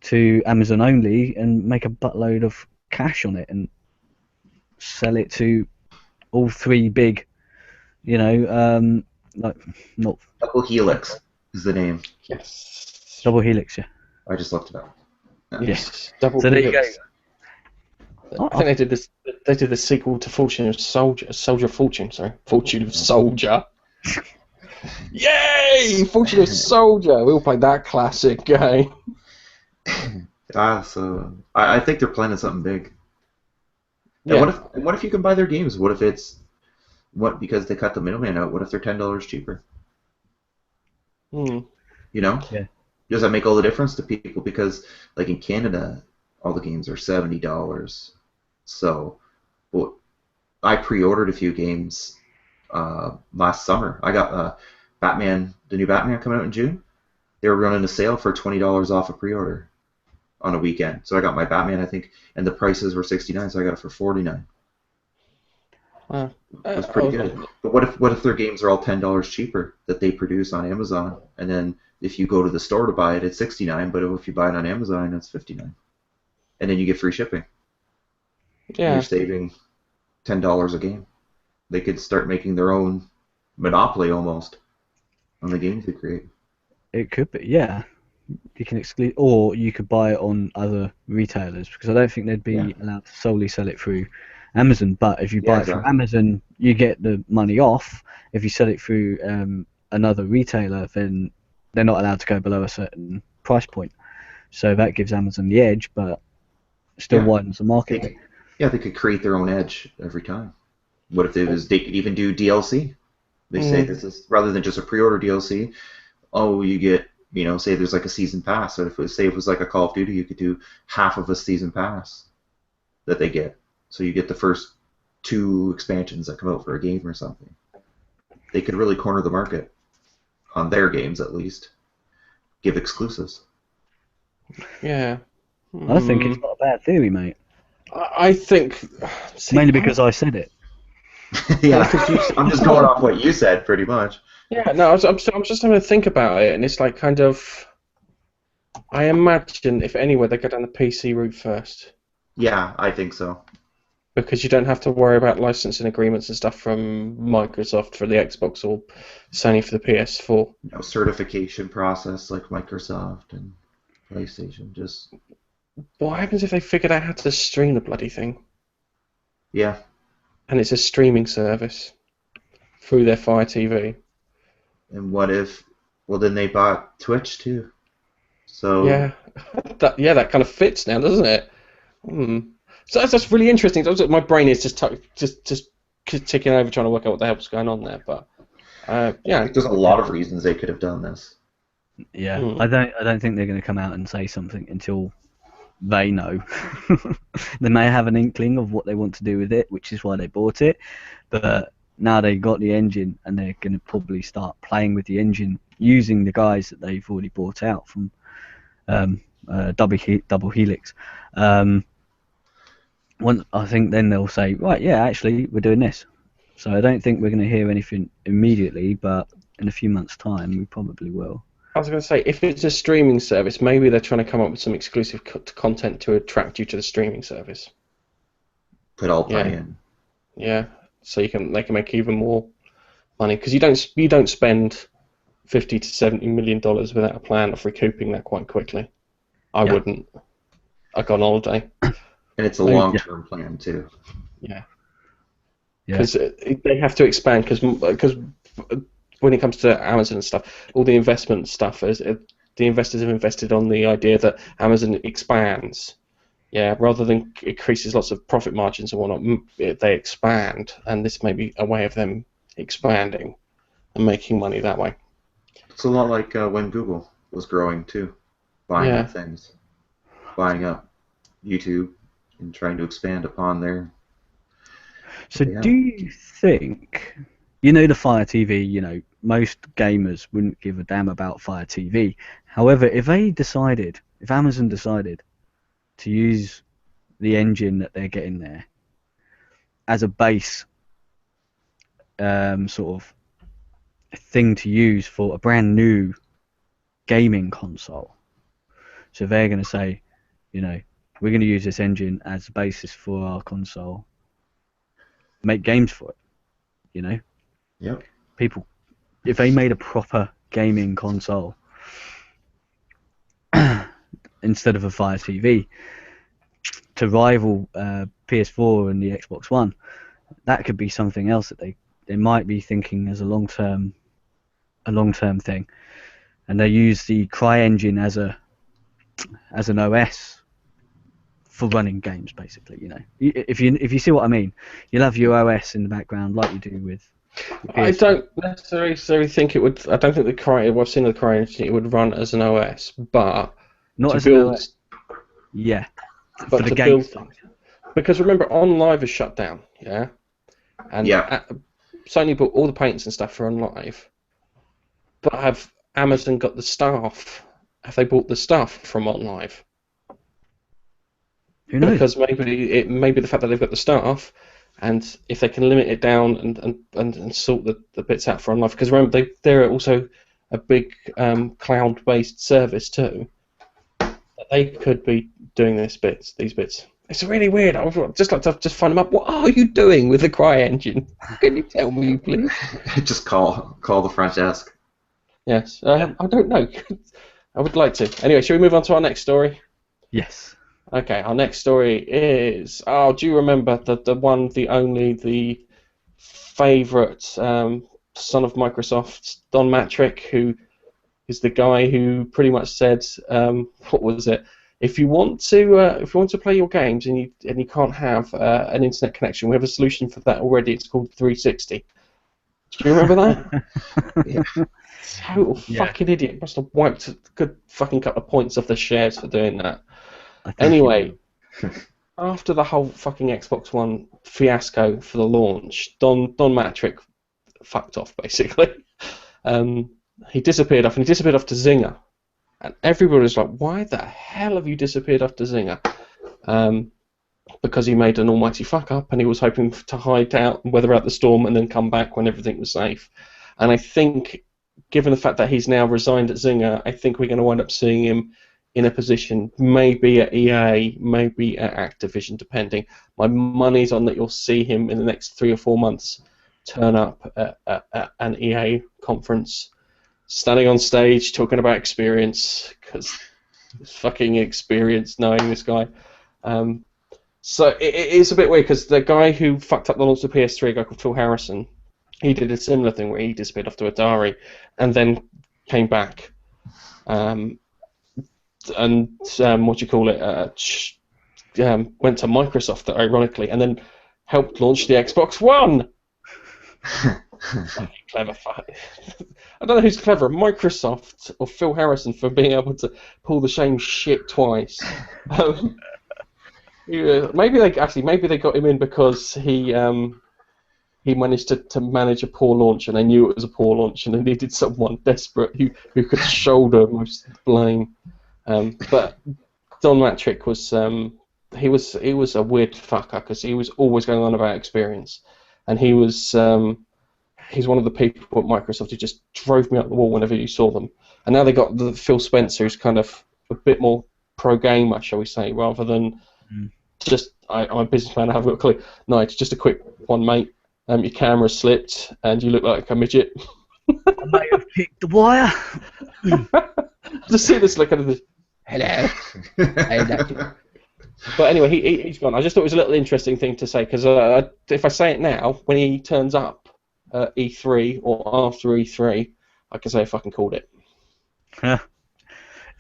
to Amazon only and make a buttload of cash on it and sell it to all three big, like not Double Helix is the name. Yes. Double Helix, yeah. I just looked it up. Yes. Double So there you Helix. go. I think they did this. They did the sequel to Fortune of Soldier. Soldier of Fortune. Sorry, Fortune of Soldier. Yay! Fortune of Soldier. We all played that classic game. So I think they're planning something big. And Yeah. what if you can buy their games? What if it's because they cut the middleman out? What if they're $10 cheaper? Hmm. You know? Yeah. Does that make all the difference to people? Because like in Canada, all the games are $70. So, well, I pre-ordered a few games last summer. I got the new Batman coming out in June. They were running a sale for $20 off a pre-order on a weekend. So I got my Batman, I think, and the prices were $69, so I got it for $49. It was pretty good. But what if their games are all $10 cheaper that they produce on Amazon, and then if you go to the store to buy it, it's $69, but if you buy it on Amazon, it's $59, and then you get free shipping. Yeah. You're saving $10 a game. They could start making their own monopoly almost on the games they create. It could be, yeah. You can exclude, or you could buy it on other retailers, because I don't think they'd be allowed to solely sell it through Amazon. But if you buy it from Amazon, you get the money off. If you sell it through another retailer, then they're not allowed to go below a certain price point. So that gives Amazon the edge, but still widens the market. They could create their own edge every time. What if they could even do DLC? They say this is rather than just a pre-order DLC. Oh, you get, say there's like a season pass. So if it was like a Call of Duty, you could do half of a season pass that they get. So you get the first 2 expansions that come out for a game or something. They could really corner the market on their games, at least. Give exclusives. Yeah. I think it's not a bad theory, mate. I think mainly because I said it. Yeah, I'm just going off what you said, pretty much. Yeah, no, I'm just having to think about it, and it's like kind of. I imagine, if anywhere, they go down the PC route first. Yeah, I think so. Because you don't have to worry about licensing agreements and stuff from Microsoft for the Xbox or Sony for the PS4. Certification process like Microsoft and PlayStation. Just. What happens if they figured out how to stream the bloody thing? Yeah. And it's a streaming service through their Fire TV. And what if? Well, then they bought Twitch too. So. Yeah, that kind of fits now, doesn't it? So that's really interesting. My brain is just ticking over trying to work out what the hell's going on there. But I think there's a lot of reasons they could have done this. Yeah, I don't think they're going to come out and say something until they know. They may have an inkling of what they want to do with it, which is why they bought it. But now they got the engine, and they're going to probably start playing with the engine using the guys that they've already bought out from Double Helix. I think then they'll say, right, yeah, actually, we're doing this. So I don't think we're going to hear anything immediately, but in a few months' time, we probably will. I was going to say, if it's a streaming service, maybe they're trying to come up with some exclusive content to attract you to the streaming service. Could all play in. Yeah, so they can make even more money, because you don't spend $50 to $70 million without a plan of recouping that quite quickly. I wouldn't. I go on holiday. And it's a long-term plan too. Yeah. Because they have to expand. Because when it comes to Amazon and stuff, all the investment stuff the investors have invested on the idea that Amazon expands. Yeah, rather than increases lots of profit margins and whatnot, they expand, and this may be a way of them expanding and making money that way. It's a lot like when Google was growing too, buying up things, buying up YouTube, and trying to expand upon their. So do you think, the Fire TV, most gamers wouldn't give a damn about Fire TV. However, if Amazon decided to use the engine that they're getting there as a base sort of thing to use for a brand new gaming console, So they're going to say, we're going to use this engine as the basis for our console, make games for it. Yep. People, if they made a proper gaming console instead of a Fire TV to rival PS4 and the Xbox One, that could be something else that they might be thinking as a long-term thing, and they use the CryEngine as an OS for running games, basically. If you see what I mean, you'll have your OS in the background like you do with I don't necessarily think it would. I don't think the I've seen the CryEngine, it would run as an OS, but not to as build, an OS. Yeah, but for the to game build, side. because remember, OnLive is shut down, yeah, and Yeah. Sony bought all the paints and stuff for OnLive, but have Amazon got the staff? Have they bought the staff from OnLive? Who knows? Because maybe the fact that they've got the staff, and if they can limit it down and sort the bits out for OnLive, because remember they're also a big cloud-based service too. They could be doing these bits. It's really weird. I would just like to just find them up. What are you doing with the CryEngine? Can you tell me, please? Just call the front desk. Yes. I don't know. I would like to. Anyway, shall we move on to our next story? Yes. Okay, our next story is. Oh, do you remember the one, the only, the favourite son of Microsoft, Don Matrick, who is the guy who pretty much said, what was it? If you want to play your games and you can't have an internet connection, we have a solution for that already. It's called 360. Do you remember that? Yeah. Total fucking idiot. Must have wiped a good fucking couple of points off the shares for doing that. Anyway, after the whole fucking Xbox One fiasco for the launch, Don Matrick fucked off basically. He disappeared off, and he disappeared off to Zynga. And everybody was like, why the hell have you disappeared off to Zynga? Because he made an almighty fuck up, and he was hoping to hide out and weather out the storm and then come back when everything was safe. And I think, given the fact that he's now resigned at Zynga, I think we're going to wind up seeing him in a position, maybe at EA, maybe at Activision, depending. My money's on that you'll see him in the next 3 or 4 months turn up at an EA conference, standing on stage talking about experience, because it's fucking experience knowing this guy. So it is a bit weird, because the guy who fucked up the launch of the PS3, a guy called Phil Harrison, he did a similar thing where he disappeared off to Atari and then came back. And what do you call it? Went to Microsoft, ironically, and then helped launch the Xbox One. Clever fuck. I don't know who's clever, Microsoft or Phil Harrison, for being able to pull the same shit twice. Yeah, maybe they got him in because he managed to manage a poor launch, and they knew it was a poor launch, and they needed someone desperate who could shoulder most of the blame. But Don Matrick was he was a weird fucker, because he was always going on about experience, and he's one of the people at Microsoft who just drove me up the wall whenever you saw them. And now they got the Phil Spencer, who's kind of a bit more pro gamer, shall we say, rather than just I'm a businessman, I haven't got a clue. No, it's just a quick one, mate. Your camera slipped and you look like a midget. I may have kicked the wire. Just see this look at this. Hello. Hello. But anyway, he's gone. I just thought it was a little interesting thing to say, because if I say it now, when he turns up at E3 or after E3, I can say I fucking called it. Yeah,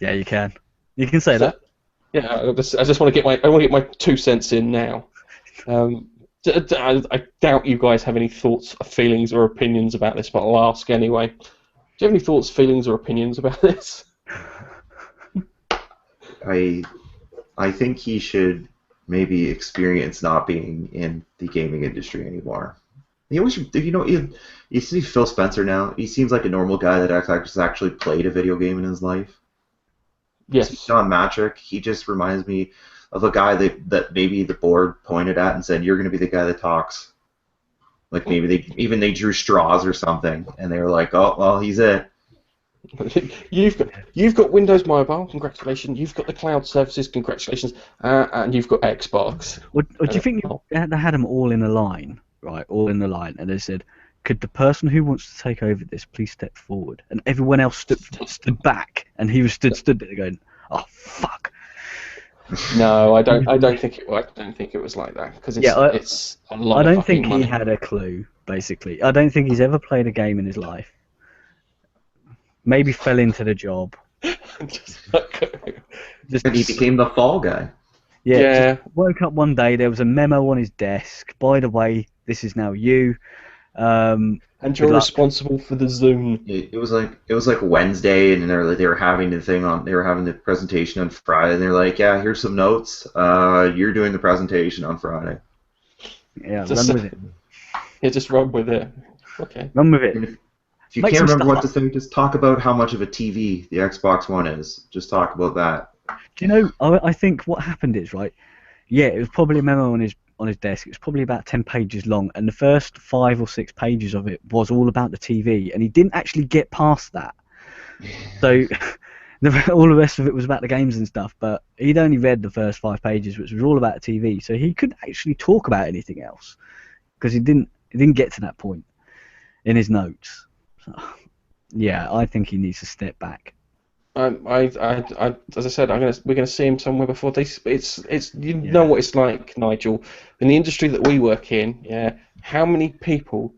you can. You can say that. Yeah, I just want to get my 2 cents in now. I doubt you guys have any thoughts, feelings, or opinions about this, but I'll ask anyway. Do you have any thoughts, feelings, or opinions about this? I think he should maybe experience not being in the gaming industry anymore. You see Phil Spencer now. He seems like a normal guy that has actually played a video game in his life. Yes. Don Matrick, he just reminds me of a guy that maybe the board pointed at and said, "You're going to be the guy that talks." Like maybe they drew straws or something, and they were like, "Oh, well, he's it." You've got Windows Mobile, congratulations. You've got the cloud services, congratulations, and you've got Xbox. Or do you think Oh, they had them all in a line, right? All in the line, and they said, "Could the person who wants to take over this please step forward?" And everyone else stood back, and he was stood there going, "Oh fuck." no, I don't think it. I don't think it was like that because it's a lot I of don't fucking think he money. had a clue. Basically, I don't think he's ever played a game in his life. Maybe fell into the job. Just And he became the fall guy. Yeah. Just woke up one day. There was a memo on his desk. By the way, this is now you. And Good you're luck. responsible for the Zoom. It was like Wednesday, and they were having the presentation on Friday, and they're like, yeah, here's some notes. You're doing the presentation on Friday. Yeah, Just, run with it. Yeah, just run with it. Okay. Run with And it. if you Make can't some remember stuff what to up. say, just talk about how much of a TV the Xbox One is. Just talk about that. Do you know? I think what happened is right. Yeah, it was probably a memo on his desk. It was probably about 10 pages long, and the first 5 or 6 pages of it was all about the TV, and he didn't actually get past that. So all the rest of it was about the games and stuff, but he'd only read the first 5 pages, which was all about the TV. So he couldn't actually talk about anything else because he didn't get to that point in his notes. So, yeah, I think he needs to step back. As I said, we're gonna see him somewhere before this. It's you Yeah. know what it's like, Nigel. In the industry that we work in, yeah, how many people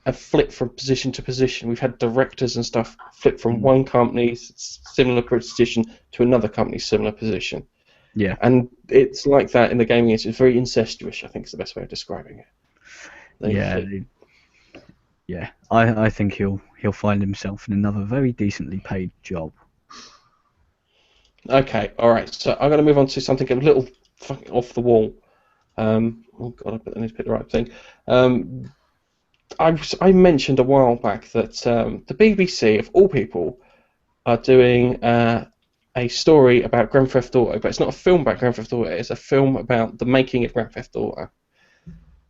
have flipped from position to position? We've had directors and stuff flip from one company's similar position to another company's similar position. Yeah. And it's like that in the gaming industry. It's very incestuous, I think is the best way of describing it. Yeah, I think he'll find himself in another very decently paid job. Okay, all right. So I'm going to move on to something a little fucking off the wall. Oh God, I need to pick the right thing. I mentioned a while back that the BBC, of all people, are doing a story about Grand Theft Auto, but it's not a film about Grand Theft Auto. It's a film about the making of Grand Theft Auto.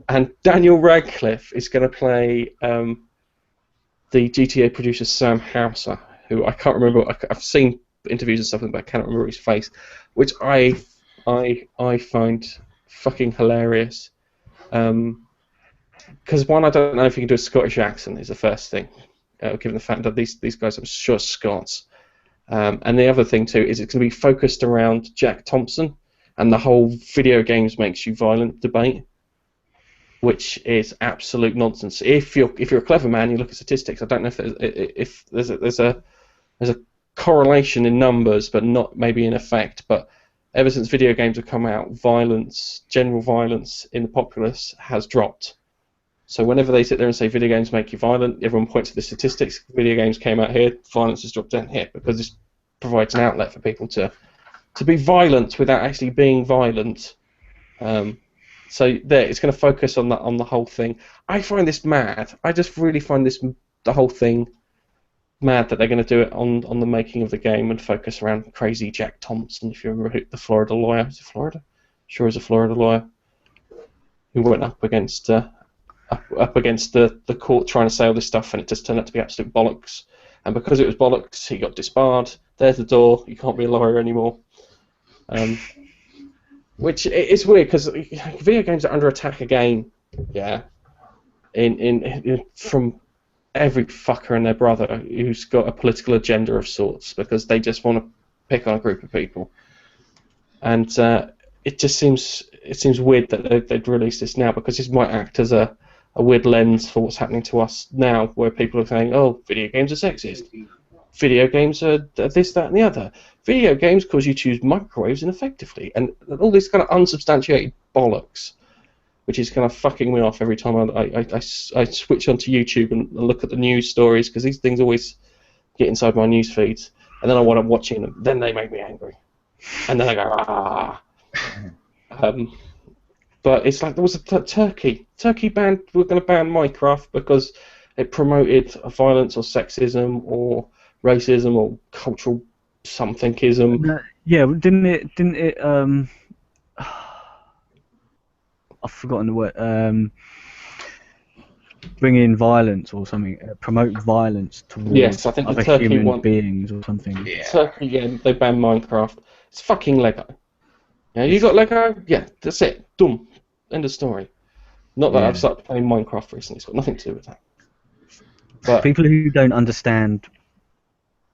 And Daniel Radcliffe is going to play the GTA producer Sam Houser, who I can't remember. I've seen interviews and stuff, but I cannot remember his face, which I find fucking hilarious. Because one, I don't know if he can do a Scottish accent. Is the first thing, given the fact that these guys, I'm sure, are Scots. And the other thing too is it's going to be focused around Jack Thompson and the whole video games makes you violent debate, which is absolute nonsense. If you're a clever man, you look at statistics. I don't know if there's a correlation in numbers, but not maybe in effect. But ever since video games have come out, general violence in the populace has dropped. So whenever they sit there and say video games make you violent, everyone points to the statistics. Video games came out here, violence has dropped down here because this provides an outlet for people to be violent without actually being violent. So there, it's going to focus on the whole thing. I find this mad. I just really find the whole thing mad that they're going to do it on the making of the game and focus around crazy Jack Thompson. If you remember the Florida lawyer, is it Florida? Sure, is a Florida lawyer who went up against the court trying to say all this stuff, and it just turned out to be absolute bollocks. And because it was bollocks, he got disbarred. There's the door. You can't be a lawyer anymore. Which is weird because video games are under attack again. Yeah. From every fucker and their brother who's got a political agenda of sorts because they just want to pick on a group of people. And it just seems weird that they'd release this now because this might act as a weird lens for what's happening to us now, where people are saying, "Oh, video games are sexist. Video games are this, that, and the other. Video games cause you to use microwaves ineffectively," and all this kind of unsubstantiated bollocks, which is kind of fucking me off every time I switch onto YouTube and look at the news stories because these things always get inside my news feeds, and then I want to watching them. Then they make me angry, and then I go ah. But it's like there was a Turkey banned. We're going to ban Minecraft because it promoted violence or sexism or racism or cultural somethingism. Yeah, didn't it? I've forgotten the word. bring in violence or something, promote violence Yes, towards I think the other Turkey human one. beings or something. Yeah. Turkey, yeah, they banned Minecraft. It's fucking Lego. Yeah, you It's- got Lego? Yeah, that's it. Done. End of story. Not that I've Yeah. started playing Minecraft recently. It's got nothing to do with that. But People who don't understand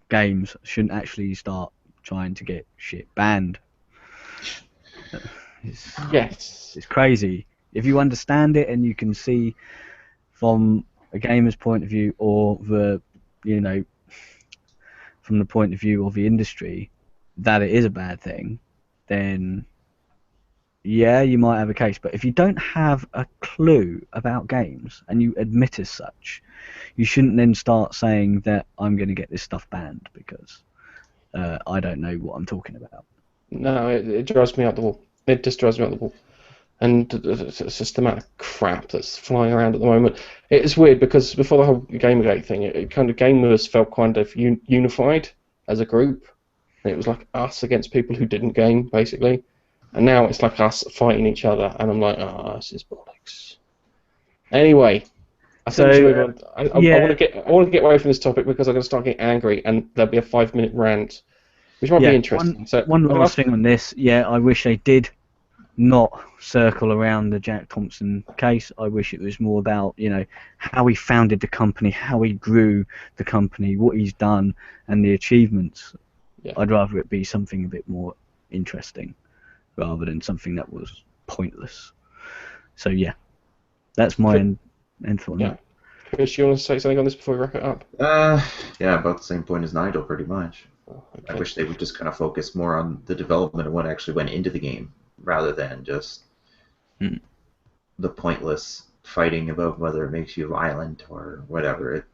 games shouldn't actually start trying to get shit banned. It's, yes, it's crazy. If you understand it and you can see from a gamer's point of view or you know, from the point of view of the industry that it is a bad thing, then yeah, you might have a case. But if you don't have a clue about games and you admit as such, you shouldn't then start saying that I'm going to get this stuff banned because I don't know what I'm talking about. no, it drives me out the wall. It just drives me out the wall. And it's just the amount of crap that's flying around at the moment. It is weird because before the whole Gamergate thing, it kind of gamers felt kind of unified as a group. And it was like us against people who didn't game, basically. And now it's like us fighting each other, and I'm like, oh, this is bollocks. Anyway, I think we should move on. I want to get away from this topic because I'm going to start getting angry, and there'll be a 5-minute rant, which might be interesting. One last thing on this. Yeah, I wish they did not circle around the Jack Thompson case. I wish it was more about, you know, how he founded the company, how he grew the company, what he's done, and the achievements. Yeah. I'd rather it be something a bit more interesting rather than something that was pointless. So yeah, that's my end thought. Yeah. Chris, you want to say something on this before we wrap it up? Yeah, about the same point as Nigel, pretty much. Oh, okay. I wish they would just kind of focus more on the development of what actually went into the game, rather than just the pointless fighting about whether it makes you violent or whatever.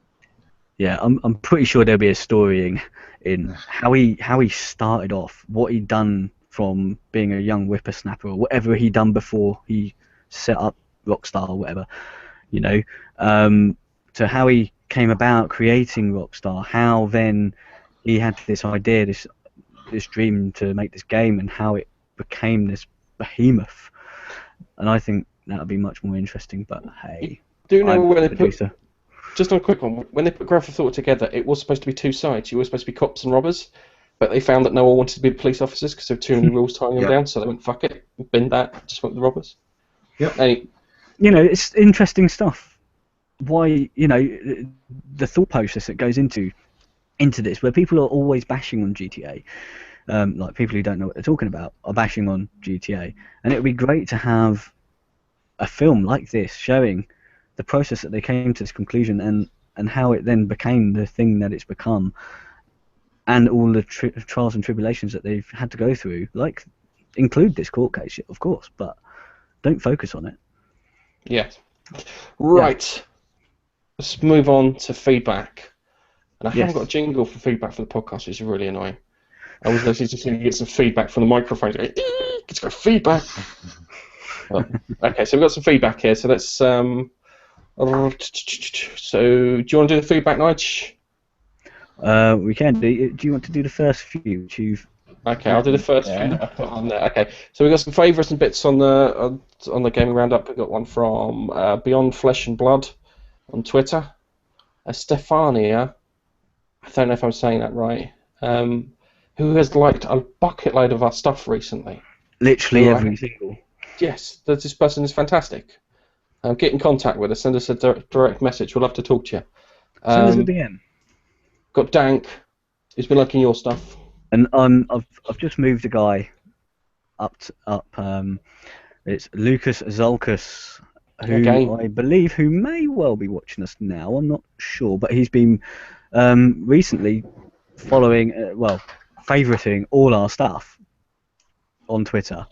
Yeah, I'm pretty sure there'll be a story in how he started off, what he'd done from being a young whippersnapper or whatever he'd done before he set up Rockstar or whatever, you know, to how he came about creating Rockstar, how then he had this idea, this dream to make this game, and how it became this behemoth. And I think that would be much more interesting. But hey, do you know I'm when the they producer. Just on a quick one, when they put Grand Theft Auto together, it was supposed to be two sides. You were supposed to be cops and robbers, but they found that no one wanted to be the police officers because there were too many rules tying them Yep. down. So they went, "Fuck it, bin that, just went with the robbers." Yep. You know, it's interesting stuff. Why, you know, the thought process that goes into this, where people are always bashing on GTA, like people who don't know what they're talking about are bashing on GTA, and it would be great to have a film like this showing the process that they came to this conclusion and how it then became the thing that it's become, and all the trials and tribulations that they've had to go through, like include this court case, of course, but don't focus on it. Yeah. Right. Let's move on to feedback. And I haven't got a jingle for feedback for the podcast, which is really annoying. I was actually just going to get some feedback from the microphone. It's got feedback. Well, okay, so we've got some feedback here. So let's. So do you want to do the feedback, Nige? We can do. Do you want to do the first few? Which you've. Okay, I'll do the first few that I put on there. Okay, so we've got some favourites and bits on the gaming roundup. We've got one from Beyond Flesh and Blood on Twitter. Stefania, I don't know if I'm saying that right, who has liked a bucket load of our stuff recently. Literally every single. Yes, this person is fantastic. Get in contact with us, send us a direct message. We'll love to talk to you. Send us a DM. Got Dank, who's been liking your stuff. And I've just moved a guy up. It's Lucas Zolkus, who I believe who may well be watching us now. I'm not sure, but he's been recently following, favoriting all our stuff on Twitter.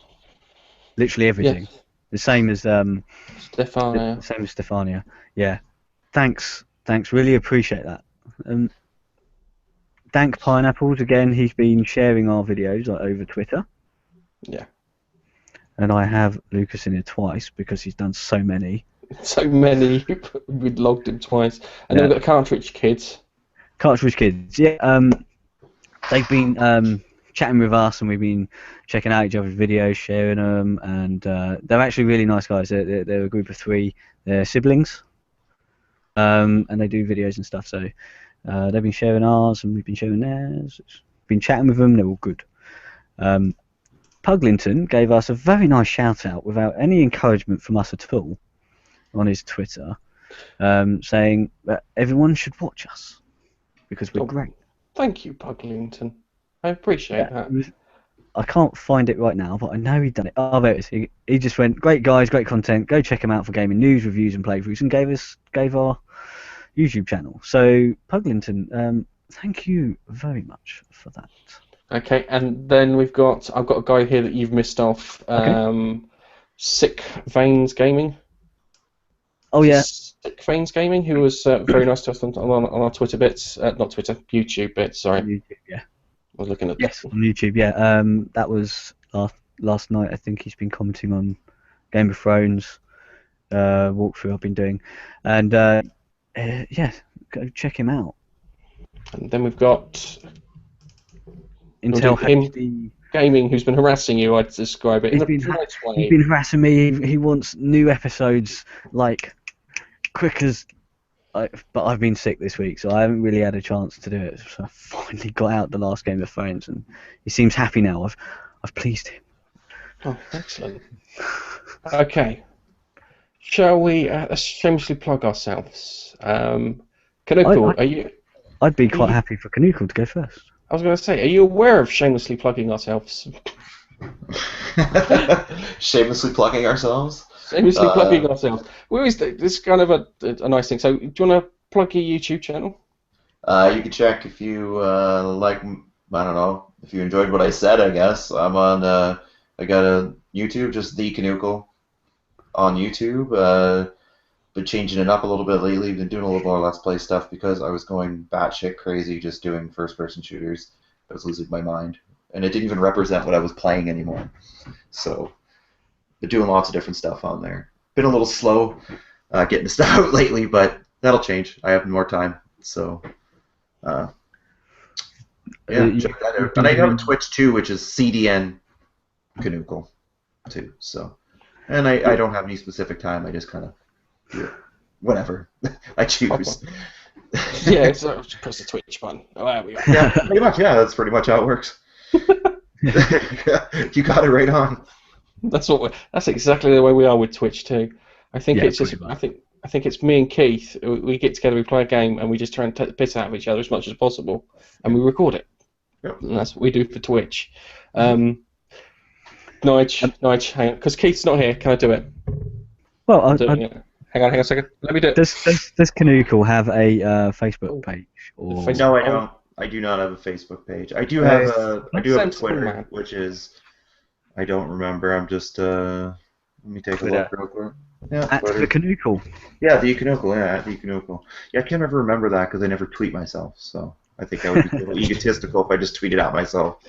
Literally everything. Yes. The same as Stefania. Same as Stefania. Yeah. Thanks. Really appreciate that. Dank Pineapples again. He's been sharing our videos over Twitter. Yeah. And I have Lucas in it twice because he's done so many. So many. We'd logged him twice. And then we've got the Cartridge Kids. Cartridge Kids. Yeah. They've been chatting with us, and we've been checking out each other's videos, sharing them, and they're actually really nice guys. They're a group of 3. They're siblings. and they do videos and stuff. So they've been sharing ours, and we've been sharing theirs. Been chatting with them. They're all good. Puglington gave us a very nice shout out without any encouragement from us at all on his Twitter, saying that everyone should watch us because we're great. Thank you, Puglington. I appreciate that. I can't find it right now, but I know he'd done it. Oh, there it is. He just went, great guys, great content. Go check him out for gaming news, reviews, and playthroughs, and gave our YouTube channel. So, Puglington, thank you very much for that. Okay, and then I've got a guy here that you've missed off. Sick Veins Gaming. Oh yeah. Sick Veins Gaming, who was very nice to us on our Twitter bits, not Twitter, YouTube bits. Sorry. YouTube, yeah. I was looking at on YouTube, yeah. That was last night. I think he's been commenting on Game of Thrones walkthrough I've been doing, and yeah, go check him out. And then we've got Intel HD Gaming, who's been harassing you. I'd describe it in a nice way. He's been harassing me. He wants new episodes like quick as. But I've been sick this week, so I haven't really had a chance to do it. So I finally got out the last Game of Thrones, and he seems happy now. I've pleased him. Oh, excellent. Okay. Shall we shamelessly plug ourselves? Kanukel, are you? I'd be quite happy for Kanukel to go first. I was going to say, are you aware of shamelessly plugging ourselves? Shamelessly plugging ourselves? Shamelessly plugging ourselves. We always this is kind of a nice thing. So, do you want to plug your YouTube channel? You can check if you like. I don't know if you enjoyed what I said. I guess I'm on. I got a YouTube, just the Kanukel on YouTube. Been changing it up a little bit lately. Been doing a little more Let's Play stuff because I was going batshit crazy just doing first-person shooters. I was losing my mind, and it didn't even represent what I was playing anymore. So. Been doing lots of different stuff on there. Been a little slow getting stuff out lately, but that'll change. I have more time, so yeah, check that out. And I have a Twitch too, which is CDN Kanukel too. So, and I don't have any specific time. I just kind of do it whenever I choose. Yeah, so just press the Twitch button. Oh, there we go. Yeah, pretty much. Yeah, that's pretty much how it works. You got it right on. That's exactly the way we are with Twitch too. I think it's just I think it's me and Keith. We get together, we play a game, and we just try and take the piss out of each other as much as possible, and we record it. Yep. And that's what we do for Twitch. Nige, hang on, because Keith's not here. Can I do it? Well, hang on a second. Let me do it. Does Kanukel have a Facebook page? Or... No, I don't. I do not have a Facebook page. I do have a Twitter, which is. I don't remember. I'm just let me take a look real quick. Yeah, at the Kanukel. Yeah, the Kanukel. Yeah, at the Kanukel. Yeah, I can't ever remember that because I never tweet myself. So I think I would be a little egotistical if I just tweeted out myself.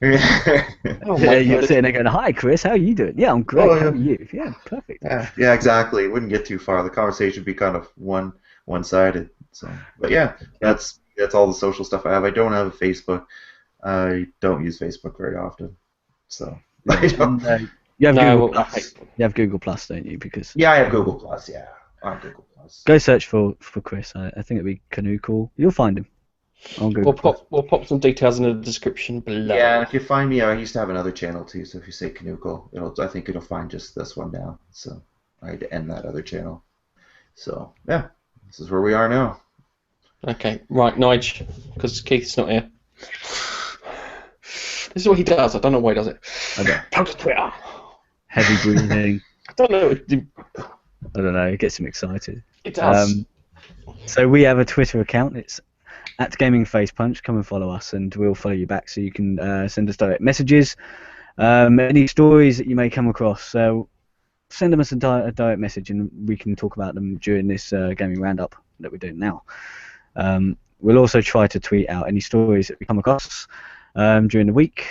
Yeah, you're sitting there going, "Hi, Chris. How are you doing?" "Yeah, I'm great. How are you?" "Yeah, perfect." Yeah, exactly. It wouldn't get too far. The conversation would be kind of one-sided. So, but yeah, that's all the social stuff I have. I don't have a Facebook. I don't use Facebook very often, so I don't. You have Google Plus. You have Google Plus, don't you? Because I have Google Plus. Yeah, I'm Google Plus. Go search for Chris. I think it'd be Kanukel. You'll find him on Google. We'll pop some details in the description below. Yeah, if you find me, I used to have another channel too. So if you say Kanukel, I think it'll find just this one now. So I had to end that other channel. So yeah, this is where we are now. Okay, right, Nige, because Keith's not here. This is what he does. I don't know why he does it. Okay. Plug to Twitter. Heavy breathing. I don't know. I don't know. It gets him excited. It does. So we have a Twitter account. It's @GamingFacePunch. Come and follow us, and we'll follow you back. So you can send us direct messages, any stories that you may come across. So send us a direct message, and we can talk about them during this gaming roundup that we're doing now. We'll also try to tweet out any stories that we come across during the week.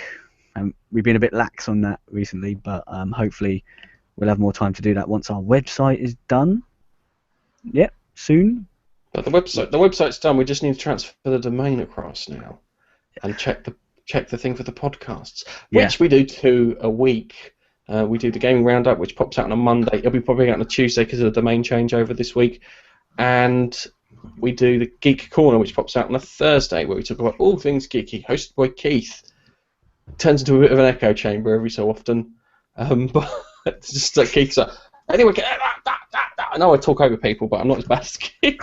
We've been a bit lax on that recently, but hopefully we'll have more time to do that once our website is done. Yep, soon. But the website's done. We just need to transfer the domain across now, and check the thing for the podcasts, which we do 2 a week. We do the gaming roundup, which pops out on a Monday. It'll be popping out on a Tuesday because of the domain changeover this week. And we do the Geek Corner, which pops out on a Thursday, where we talk about all things geeky, hosted by Keith. It turns into a bit of an echo chamber every so often. But it's just like Keith's like, anyway, I know I talk over people, but I'm not as bad as Keith.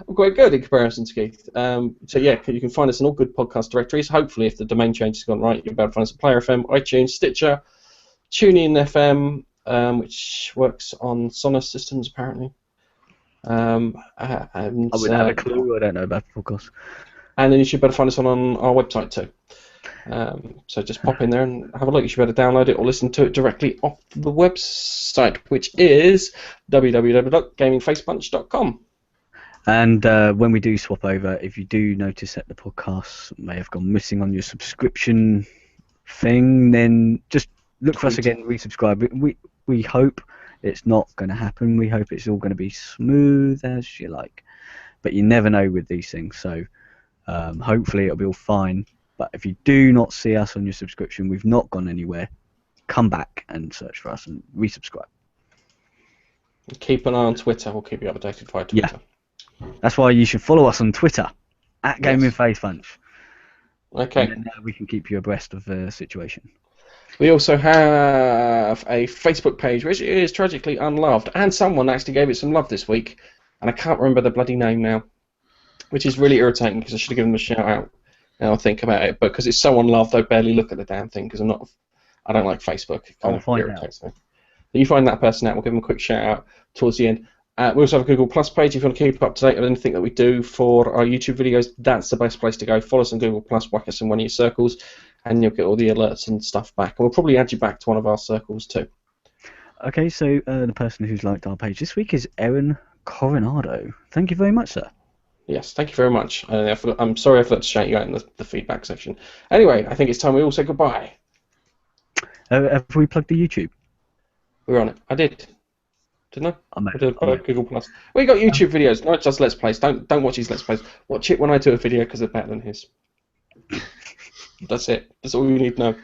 I'm quite good in comparison to Keith. So yeah, you can find us in all good podcast directories. Hopefully, if the domain change has gone right, you'll be able to find us at Player FM, iTunes, Stitcher, TuneIn FM, which works on Sonos systems apparently. And, I wouldn't have a clue. I don't know about podcasts. And then you should better find us on our website too. So just pop in there and have a look. You should better download it or listen to it directly off the website, which is www.gamingfacepunch.com. And when we do swap over, if you do notice that the podcasts may have gone missing on your subscription thing, then just look for us again, resubscribe. We hope it's not going to happen. We hope it's all going to be smooth as you like. But you never know with these things, so hopefully it'll be all fine. But if you do not see us on your subscription, we've not gone anywhere, come back and search for us and resubscribe. Keep an eye on Twitter. We'll keep you updated via Twitter. Yeah. That's why you should follow us on Twitter, at Gaming Face Punch. Okay. And then we can keep you abreast of the situation. We also have a Facebook page, which is tragically unloved, and someone actually gave it some love this week, and I can't remember the bloody name now, which is really irritating because I should have given them a shout out. Now I think about it, but because it's so unloved, I barely look at the damn thing because I don't like Facebook. It kind of irritates me. But you find that person out, we'll give them a quick shout out towards the end. We also have a Google Plus page if you want to keep up to date with anything that we do for our YouTube videos. That's the best place to go. Follow us on Google Plus, whack us in one of your circles, and you'll get all the alerts and stuff back. And we'll probably add you back to one of our circles too. Okay, so the person who's liked our page this week is Erin Coronado. Thank you very much, sir. Yes, thank you very much. I'm sorry I forgot to shout you out in the feedback section. Anyway, I think it's time we all say goodbye. Have we plugged the YouTube? We're on it. I did. Didn't I? I did Google Plus. We got YouTube videos, not just Let's Plays. Don't watch his Let's Plays. Watch it when I do a video because they're better than his. That's it. That's all you need to know.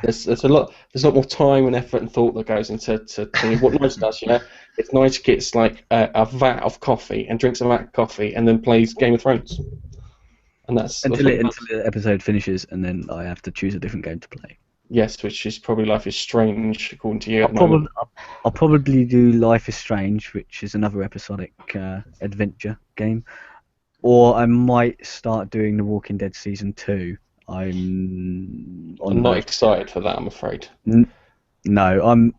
There's a lot more time and effort and thought that goes into what Nige does. You know, it's Nige gets like a vat of coffee and drinks a vat of coffee and then plays Game of Thrones. And that's until the episode finishes, and then I have to choose a different game to play. Yes, which is probably Life is Strange, according to you. I'll probably do Life is Strange, which is another episodic adventure game, or I might start doing The Walking Dead Season 2. I'm not excited for that, I'm afraid. No, I'm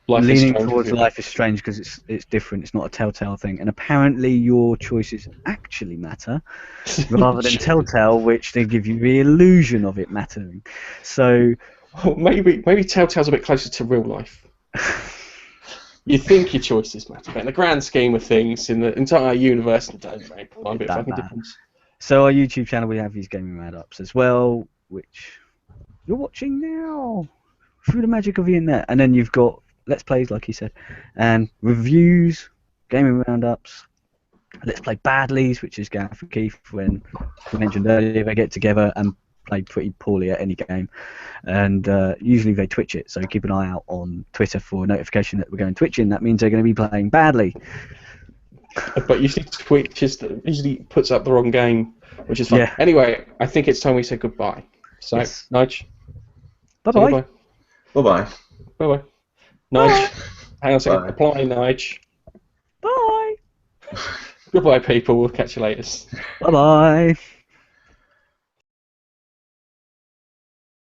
leaning towards Life is Strange because it's different. It's not a Telltale thing, and apparently your choices actually matter, rather than Telltale, which they give you the illusion of it mattering. So. Well, maybe Telltale's a bit closer to real life. You think your choices matter, but in the grand scheme of things, in the entire universe, don't make a bit of fucking difference. So our YouTube channel, we have these gaming roundups as well, which you're watching now through the magic of the internet, and then you've got Let's Plays, like he said, and reviews, gaming roundups, Let's Play Badlies, which is Gareth and Keith, when we mentioned earlier, they get together and play pretty poorly at any game, and usually they Twitch it, so keep an eye out on Twitter for a notification that we're going Twitching. That means they're going to be playing badly. But usually Twitch usually puts up the wrong game, which is fun. Yeah. Anyway, I think it's time we say goodbye. So, yes. Nige. Bye-bye. Bye-bye. Bye-bye. Nige. Hang on a second. Apply, Nige. Bye. Goodbye, people. We'll catch you later. Bye-bye.